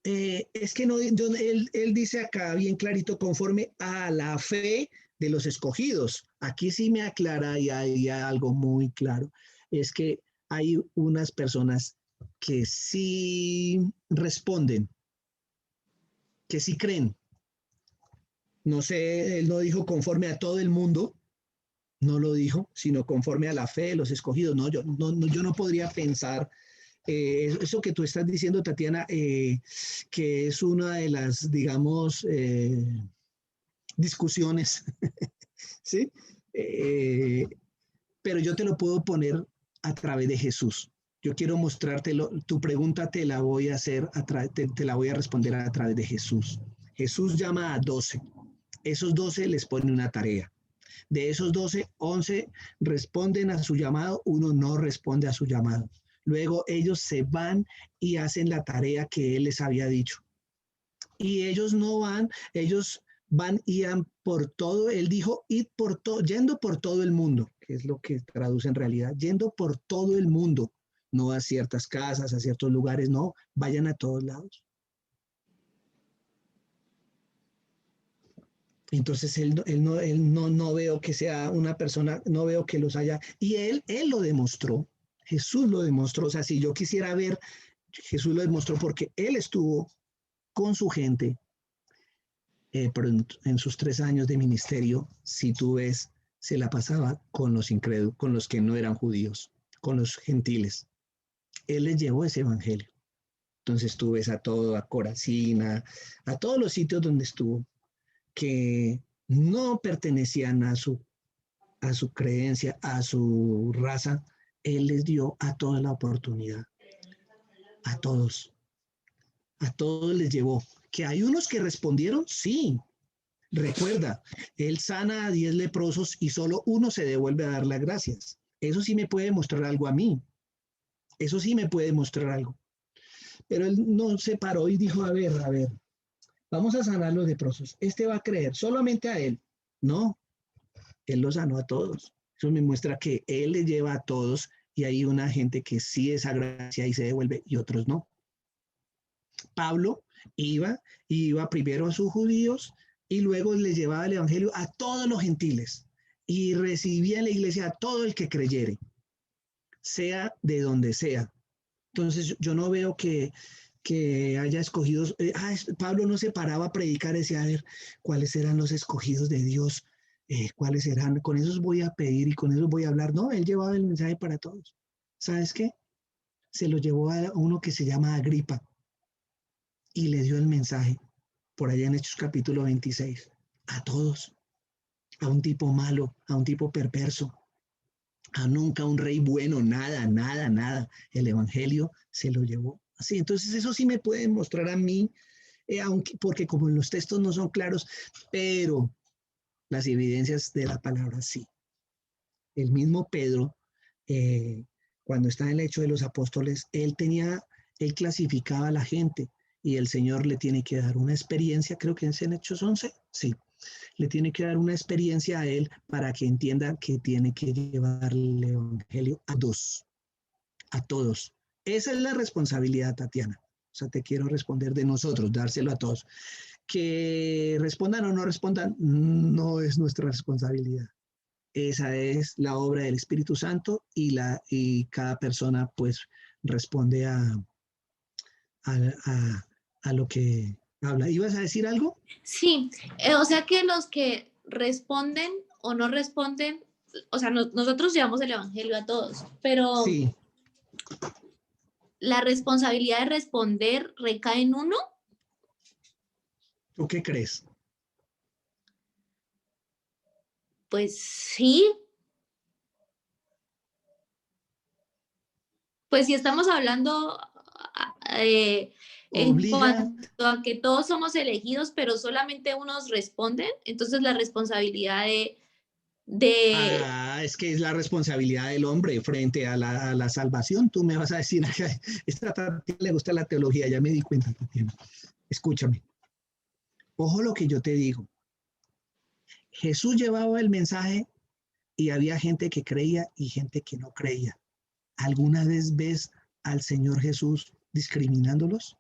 Es que no, él dice acá bien clarito, conforme a la fe de los escogidos. Aquí sí me aclara y hay algo muy claro. Es que hay unas personas que sí responden, que sí creen. No sé, él no dijo conforme a todo el mundo, no lo dijo, sino conforme a la fe de los escogidos. No, yo no podría pensar eso que tú estás diciendo, Tatiana, que es una de las, digamos, discusiones, ¿sí? Pero yo te lo puedo poner a través de Jesús. Yo quiero mostrártelo, tu pregunta te la voy a hacer, te la voy a responder a través de Jesús. Jesús llama a 12. Esos 12 les pone una tarea. De esos 12, 11 responden a su llamado, uno no responde a su llamado. Luego ellos se van y hacen la tarea que él les había dicho. Y ellos no van, ellos van y van por todo. Él dijo, id por todo, yendo por todo el mundo, que es lo que traduce en realidad, yendo por todo el mundo, no a ciertas casas, a ciertos lugares, no, vayan a todos lados. Entonces él no veo que sea una persona, no veo que los haya, y él lo demostró, Jesús lo demostró, o sea, si yo quisiera ver, Jesús lo demostró porque él estuvo con su gente, pero en sus 3 años de ministerio, si tú ves, se la pasaba con los incrédulos, con los que no eran judíos, con los gentiles. Él les llevó ese evangelio. Entonces tú ves a todo, a Corazín, a todos los sitios donde estuvo, que no pertenecían a su creencia, a su raza, Él les dio a toda la oportunidad, a todos les llevó. Que hay unos que respondieron, sí. Recuerda, Él sana a 10 leprosos y solo uno se devuelve a dar las gracias. Eso sí me puede mostrar algo a mí. Eso sí me puede mostrar algo. Pero Él no se paró y dijo, a ver, vamos a sanar los leprosos. Este va a creer solamente a Él. No, Él los sanó a todos. Eso me muestra que Él les lleva a todos y hay una gente que sí esa gracia y se devuelve y otros no. Pablo iba primero a sus judíos y luego les llevaba el evangelio a todos los gentiles y recibía en la iglesia a todo el que creyere, sea de donde sea. Entonces yo no veo que haya escogidos. Pablo no se paraba a predicar, decía, a ver, ¿cuáles eran los escogidos de Dios? ¿Cuáles eran? Con esos voy a pedir y con esos voy a hablar. No, él llevaba el mensaje para todos. ¿Sabes qué? Se lo llevó a uno que se llama Agripa y le dio el mensaje, por allá en Hechos capítulo 26, a todos, a un tipo malo, a un tipo perverso, a nunca un rey bueno, nada. El evangelio se lo llevó así. Entonces eso sí me puede mostrar a mí, aunque, porque como los textos no son claros, pero las evidencias de la palabra sí. El mismo Pedro, cuando está en el Hecho de los Apóstoles, él clasificaba a la gente y el Señor le tiene que dar una experiencia, creo que es en Hechos 11, sí, le tiene que dar una experiencia a él para que entienda que tiene que llevar el evangelio a todos. Esa es la responsabilidad, Tatiana. O sea, te quiero responder de nosotros, dárselo a todos. Que respondan o no respondan, no es nuestra responsabilidad. Esa es la obra del Espíritu Santo y cada persona pues responde a lo que habla. ¿Ibas a decir algo? Sí, o sea que los que responden o no responden, o sea, nosotros llevamos el evangelio a todos, pero Sí. la responsabilidad de responder recae en uno. ¿Tú qué crees? Pues sí. Pues si estamos hablando En obliga. cuanto a que todos somos elegidos, pero solamente unos responden, entonces la responsabilidad de Es que es la responsabilidad del hombre frente a la salvación. Tú me vas a decir, esta Tatiana le gusta la teología, ya me di cuenta, Tatiana. Escúchame. Ojo lo que yo te digo. Jesús llevaba el mensaje y había gente que creía y gente que no creía. ¿Alguna vez ves al Señor Jesús discriminándolos?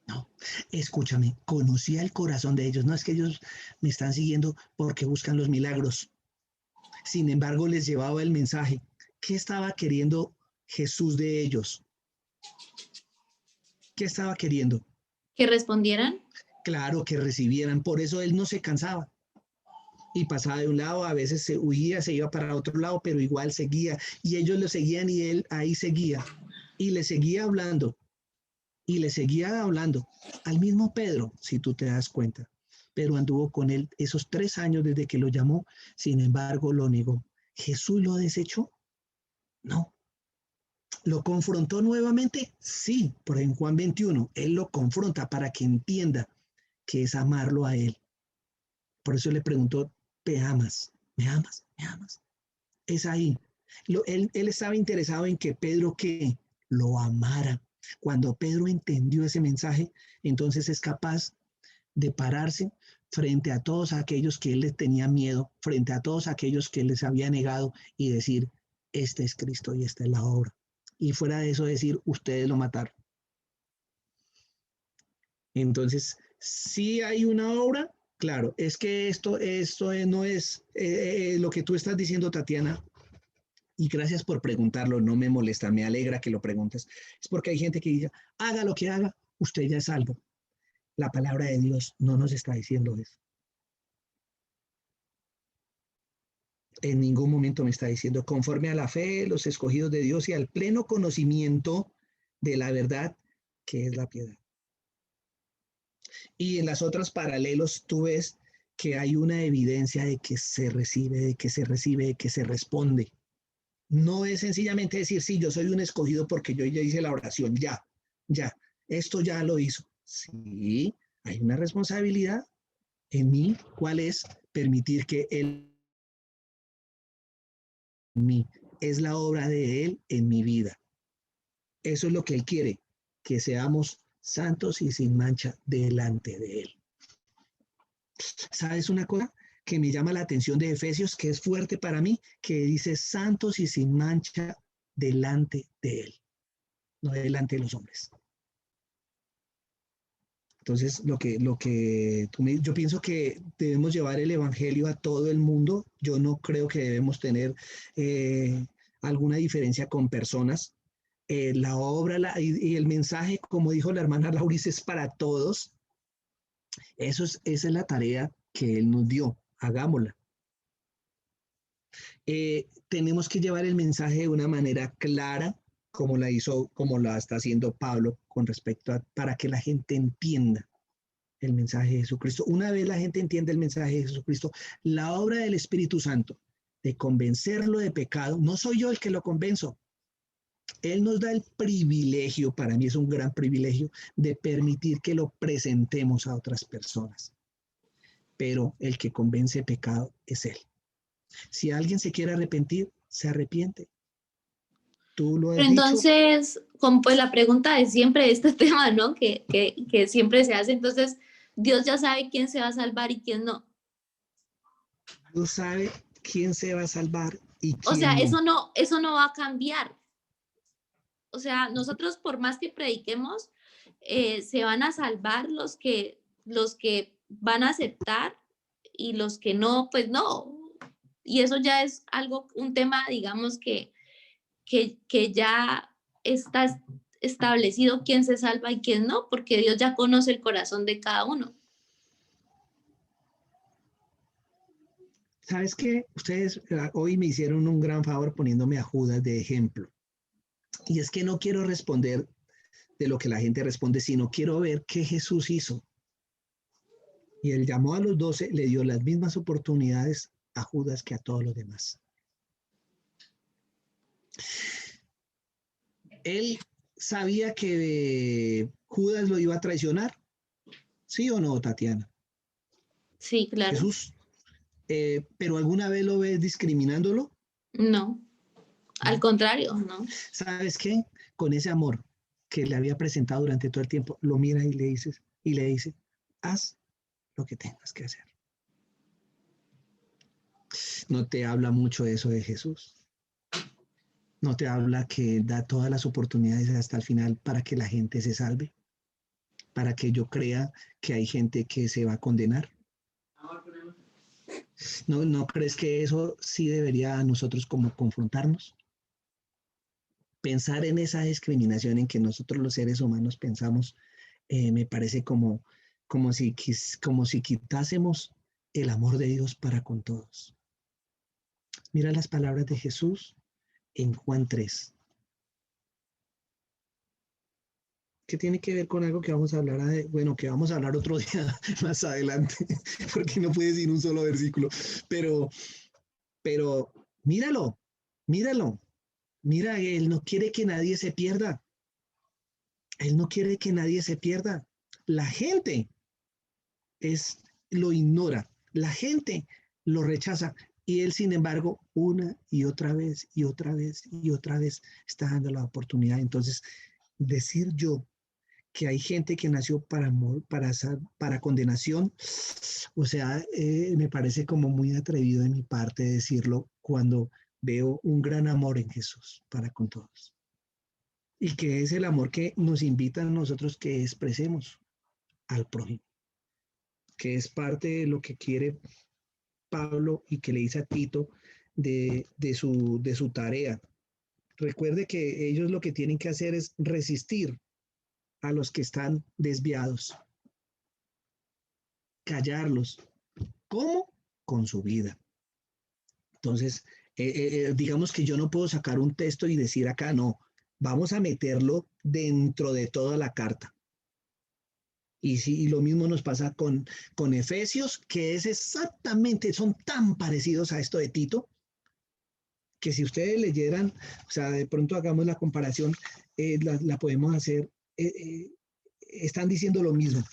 No, escúchame, conocía el corazón de ellos. No es que ellos me están siguiendo porque buscan los milagros. Sin embargo, les llevaba el mensaje. ¿Qué estaba queriendo Jesús de ellos? ¿Qué estaba queriendo? que respondieran. Claro, que recibieran. Por eso él no se cansaba. Y pasaba de un lado, a veces se huía, se iba para otro lado, pero igual seguía. Y ellos lo seguían y él ahí seguía. Y le seguía hablando. Y le seguía hablando al mismo Pedro, si tú te das cuenta. Pero anduvo con él esos 3 años desde que lo llamó, sin embargo lo negó. ¿Jesús lo desechó? No. ¿Lo confrontó nuevamente? Sí, por en Juan 21, él lo confronta para que entienda que es amarlo a él. Por eso le preguntó, ¿te amas? ¿Me amas? ¿Me amas? Es ahí. Él estaba interesado en que Pedro que lo amara. Cuando Pedro entendió ese mensaje, entonces es capaz de pararse frente a todos aquellos que él les tenía miedo, frente a todos aquellos que él les había negado y decir, este es Cristo y esta es la obra. Y fuera de eso decir, ustedes lo mataron. Entonces, si hay una obra, claro, es que esto no es lo que tú estás diciendo, Tatiana, y gracias por preguntarlo, no me molesta, me alegra que lo preguntes. Es porque hay gente que dice, haga lo que haga, usted ya es salvo. La palabra de Dios no nos está diciendo eso. En ningún momento me está diciendo, conforme a la fe, los escogidos de Dios y al pleno conocimiento de la verdad, que es la piedad. Y en las otras paralelos tú ves que hay una evidencia de que se recibe, de que se recibe, de que se responde. No es sencillamente decir, sí, yo soy un escogido porque yo ya hice la oración, ya, esto ya lo hizo. Sí, hay una responsabilidad en mí, ¿cuál es? Permitir que Él en mí, es la obra de Él en mi vida. Eso es lo que Él quiere, que seamos santos y sin mancha delante de Él. ¿Sabes una cosa que me llama la atención de Efesios, que es fuerte para mí, que dice santos y sin mancha delante de Él, no delante de los hombres? Entonces, yo pienso que debemos llevar el evangelio a todo el mundo. Yo no creo que debemos tener alguna diferencia con personas. La obra y el mensaje, como dijo la hermana Lauris, es para todos. Esa es la tarea que Él nos dio. Hagámosla. Tenemos que llevar el mensaje de una manera clara, como la está haciendo Pablo con respecto a, para que la gente entienda el mensaje de Jesucristo. Una vez la gente entiende el mensaje de Jesucristo, la obra del Espíritu Santo de convencerlo de pecado, no soy yo el que lo convenzo. Él nos da el privilegio, para mí es un gran privilegio, de permitir que lo presentemos a otras personas. Pero el que convence de pecado es Él. Si alguien se quiere arrepentir, se arrepiente. Tú lo has Pero dicho. entonces, como pues la pregunta de siempre de este tema, ¿no? Que siempre se hace, entonces, Dios ya sabe quién se va a salvar y quién no. Dios sabe quién se va a salvar y O sea, quién no. eso no va a cambiar. O sea, nosotros por más que prediquemos, se van a salvar los que van a aceptar y los que no, pues no. Y eso ya es algo, un tema, digamos, que ya está establecido quién se salva y quién no, porque Dios ya conoce el corazón de cada uno. ¿Sabes qué? Ustedes hoy me hicieron un gran favor poniéndome a Judas de ejemplo. Y es que no quiero responder de lo que la gente responde, sino quiero ver qué Jesús hizo. Y Él llamó a los 12, le dio las mismas oportunidades a Judas que a todos los demás. Él sabía que Judas lo iba a traicionar, ¿sí o no, Tatiana? Sí, claro. Jesús, pero ¿alguna vez lo ves discriminándolo? No, al ¿No? contrario, no. ¿Sabes qué? Con ese amor que le había presentado durante todo el tiempo, lo mira y le dice, haz lo que tengas que hacer. No te habla mucho eso de Jesús. No te habla que da todas las oportunidades hasta el final para que la gente se salve, para que yo crea que hay gente que se va a condenar. ¿No crees que eso sí debería a nosotros como confrontarnos? Pensar en esa discriminación en que nosotros los seres humanos pensamos, me parece como si quitásemos el amor de Dios para con todos. Mira las palabras de Jesús en Juan 3, que tiene que ver con algo que vamos a hablar, bueno, que vamos a hablar otro día más adelante, porque no puede decir un solo versículo, pero míralo, míralo, mira, Él no quiere que nadie se pierda, Él no quiere que nadie se pierda. La gente lo ignora, la gente lo rechaza y Él, sin embargo, una y otra vez y otra vez y otra vez está dando la oportunidad. Entonces, decir yo que hay gente que nació para condenación, o sea, me parece como muy atrevido de mi parte decirlo cuando veo un gran amor en Jesús para con todos. Y que es el amor que nos invita a nosotros que expresemos al prójimo, que es parte de lo que quiere Pablo y que le dice a Tito de su tarea. Recuerde que ellos lo que tienen que hacer es resistir a los que están desviados, callarlos. ¿Cómo? Con su vida. Entonces, digamos que yo no puedo sacar un texto y decir acá, no, vamos a meterlo dentro de toda la carta. Y lo mismo nos pasa con Efesios, que es exactamente, son tan parecidos a esto de Tito, que si ustedes leyeran, o sea, de pronto hagamos la comparación, la podemos hacer, están diciendo lo mismo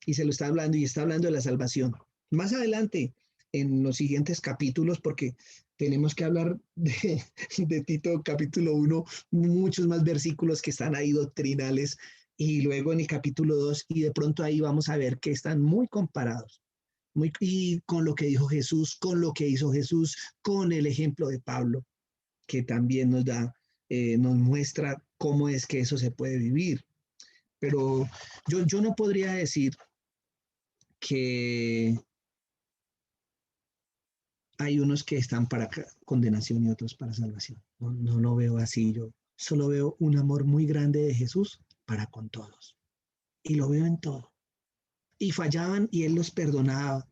y se lo está hablando y está hablando de la salvación. Más adelante, en los siguientes capítulos, porque tenemos que hablar de Tito capítulo 1, muchos más versículos que están ahí doctrinales, y luego en el capítulo 2, y de pronto ahí vamos a ver que están muy comparados, y con lo que dijo Jesús, con lo que hizo Jesús, con el ejemplo de Pablo, que también nos muestra cómo es que eso se puede vivir. Pero yo no podría decir que hay unos que están para condenación y otros para salvación. No lo veo así. Yo solo veo un amor muy grande de Jesús para con todos. Y lo veo en todo. Y fallaban y Él los perdonaba.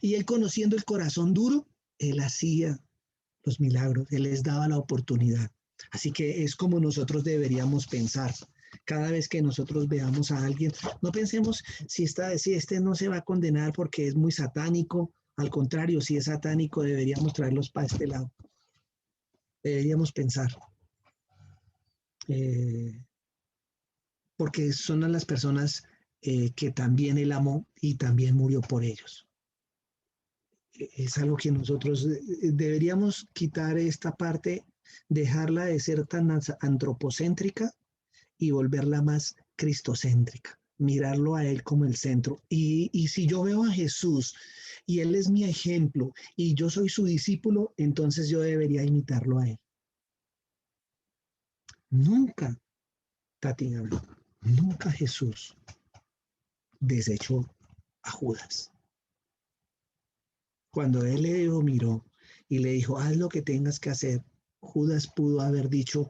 Y Él, conociendo el corazón duro, Él hacía los milagros. Él les daba la oportunidad. Así que es como nosotros deberíamos pensar. Cada vez que nosotros veamos a alguien, no pensemos si este no se va a condenar porque es muy satánico. Al contrario, si es satánico, deberíamos traerlos para este lado. Deberíamos pensar. Porque son las personas que también Él amó y también murió por ellos. Es algo que nosotros deberíamos quitar esta parte, dejarla de ser tan antropocéntrica y volverla más cristocéntrica, mirarlo a Él como el centro. Y si yo veo a Jesús y Él es mi ejemplo y yo soy su discípulo, entonces yo debería imitarlo a Él. Nunca, Tati habló, nunca Jesús desechó a Judas. Cuando Él le miró y le dijo, haz lo que tengas que hacer, Judas pudo haber dicho,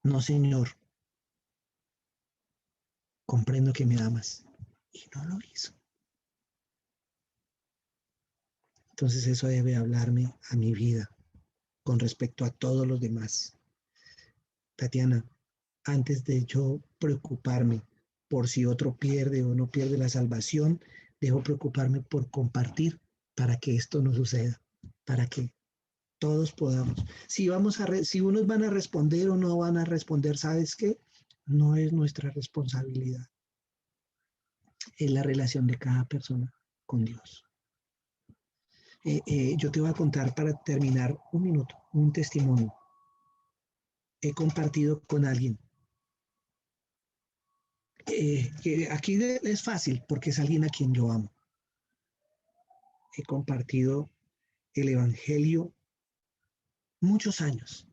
no, Señor, comprendo que me amas. Y no lo hizo. Entonces eso debe hablarme a mi vida con respecto a todos los demás. Tatiana, antes de yo preocuparme por si otro pierde o no pierde la salvación, dejo preocuparme por compartir para que esto no suceda. ¿Para qué? todos podamos. Si unos van a responder o no van a responder, ¿sabes qué? No es nuestra responsabilidad. Es la relación de cada persona con Dios. Yo te voy a contar para terminar un minuto, un testimonio. He compartido con alguien. Aquí es fácil porque es alguien a quien yo amo. He compartido el Evangelio muchos años.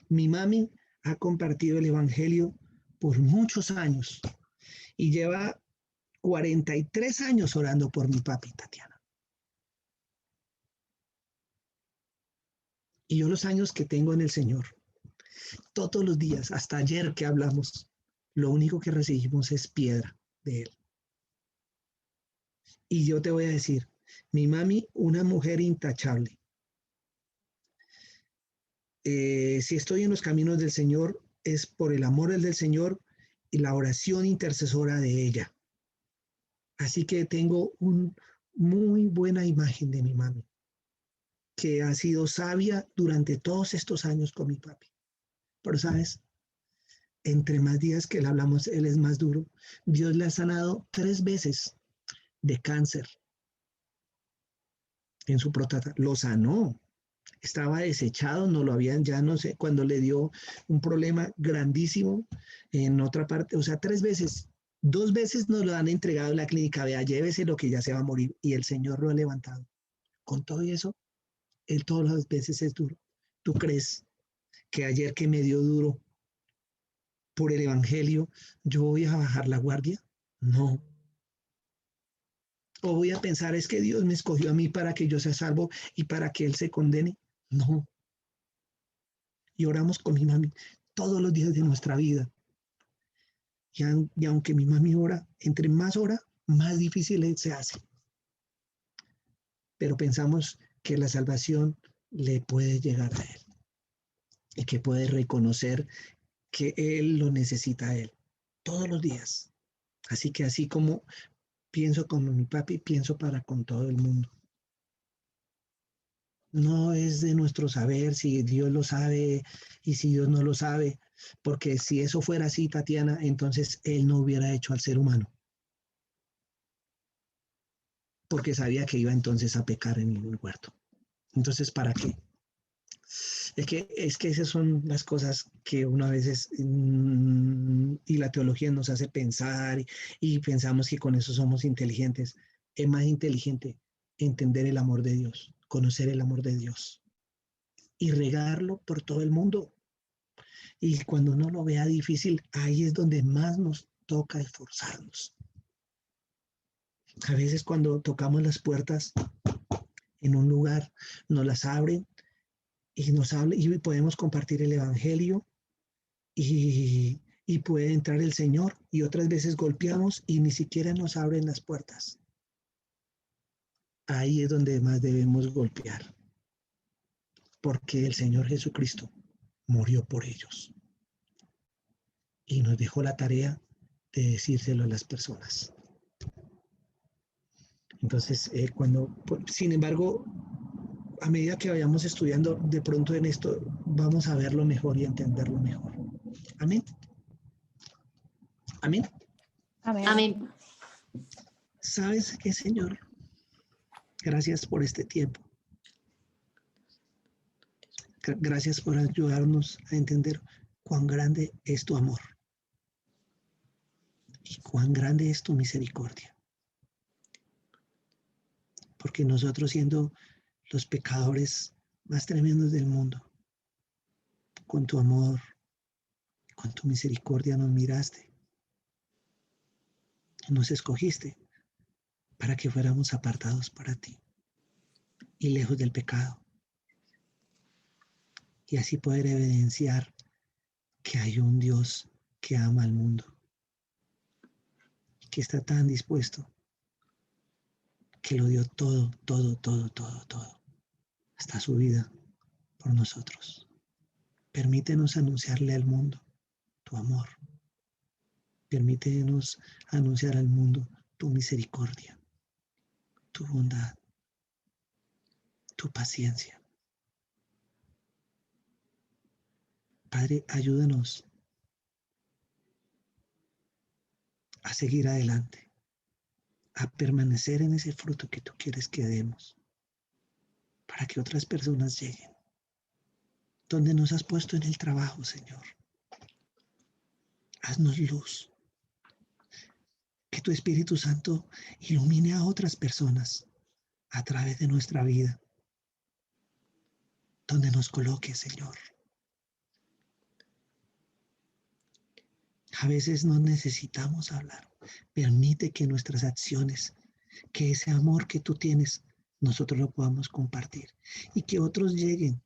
Mi mami ha compartido el Evangelio por muchos años y lleva 43 años orando por mi papi, Tatiana. Y yo los años que tengo en el Señor, todos los días, hasta ayer que hablamos, lo único que recibimos es piedra de Él. Y yo te voy a decir, mi mami, una mujer intachable. Si estoy en los caminos del Señor, es por el amor del Señor y la oración intercesora de ella. Así que tengo una muy buena imagen de mi mami, que ha sido sabia durante todos estos años con mi papi. Pero, ¿sabes? Entre más días que le hablamos, él es más duro. Dios le ha sanado 3 veces de cáncer en su próstata. Lo sanó. Estaba desechado, no lo habían, ya no sé, cuando le dio un problema grandísimo en otra parte, o sea, 3 veces, 2 veces nos lo han entregado en la clínica, vea, llévese lo que ya se va a morir, y el Señor lo ha levantado. Con todo eso, Él todas las veces es duro. ¿Tú crees que ayer que me dio duro por el Evangelio, yo voy a bajar la guardia? No. O voy a pensar, es que Dios me escogió a mí para que yo sea salvo y para que Él se condene. No. Y oramos con mi mami todos los días de nuestra vida. Y aunque mi mami ora, entre más ora, más difícil se hace. Pero pensamos que la salvación le puede llegar a Él y que puede reconocer que Él lo necesita a Él todos los días. Así que así como pienso con mi papi, pienso para con todo el mundo. No es de nuestro saber si Dios lo sabe y si Dios no lo sabe, porque si eso fuera así, Tatiana, entonces Él no hubiera hecho al ser humano, porque sabía que iba entonces a pecar en el huerto. Entonces, ¿para qué? Es que esas son las cosas que uno a veces, y la teología nos hace pensar y pensamos que con eso somos inteligentes. Es más inteligente entender el amor de Dios, conocer el amor de Dios y regarlo por todo el mundo. Y cuando uno lo vea difícil, ahí es donde más nos toca esforzarnos. A veces cuando tocamos las puertas en un lugar, nos las abren y nos hablan y podemos compartir el Evangelio y puede entrar el Señor, y otras veces golpeamos y ni siquiera nos abren las puertas. Ahí es donde más debemos golpear, porque el Señor Jesucristo murió por ellos y nos dejó la tarea de decírselo a las personas. Entonces, sin embargo, a medida que vayamos estudiando, de pronto en esto vamos a verlo mejor y entenderlo mejor. Amén. Amén. Amén. Amén. ¿Sabes qué, Señor? Gracias por este tiempo. Gracias por ayudarnos a entender cuán grande es tu amor y cuán grande es tu misericordia. Porque nosotros, siendo los pecadores más tremendos del mundo, con tu amor, con tu misericordia nos miraste, nos escogiste para que fuéramos apartados para ti y lejos del pecado. Y así poder evidenciar que hay un Dios que ama al mundo, que está tan dispuesto, que lo dio todo, hasta su vida por nosotros. Permítenos anunciarle al mundo tu amor. Permítenos anunciar al mundo tu misericordia, tu bondad, tu paciencia. Padre, ayúdanos a seguir adelante, a permanecer en ese fruto que tú quieres que demos, para que otras personas lleguen. Donde nos has puesto en el trabajo, Señor, haznos luz. Que tu Espíritu Santo ilumine a otras personas a través de nuestra vida. Donde nos coloque, Señor. A veces no necesitamos hablar. Permite que nuestras acciones, que ese amor que tú tienes, nosotros lo podamos compartir y que otros lleguen.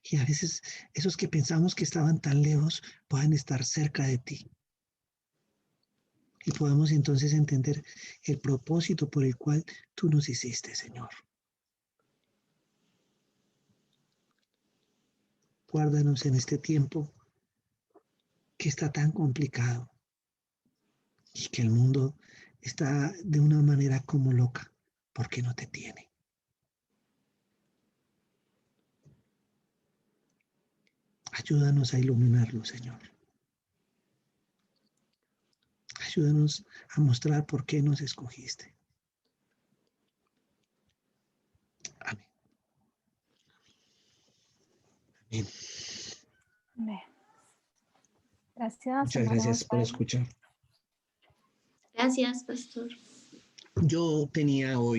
Y a veces esos que pensamos que estaban tan lejos puedan estar cerca de ti. Y podamos entonces entender el propósito por el cual tú nos hiciste, Señor. Guárdanos en este tiempo que está tan complicado y que el mundo está de una manera como loca porque no te tiene. Ayúdanos a iluminarlo, Señor. Ayúdanos a mostrar por qué nos escogiste. Amén. Amén. Amén. Gracias, Muchas hermano gracias por Osvaldo. escuchar. Gracias, pastor. Yo tenía hoy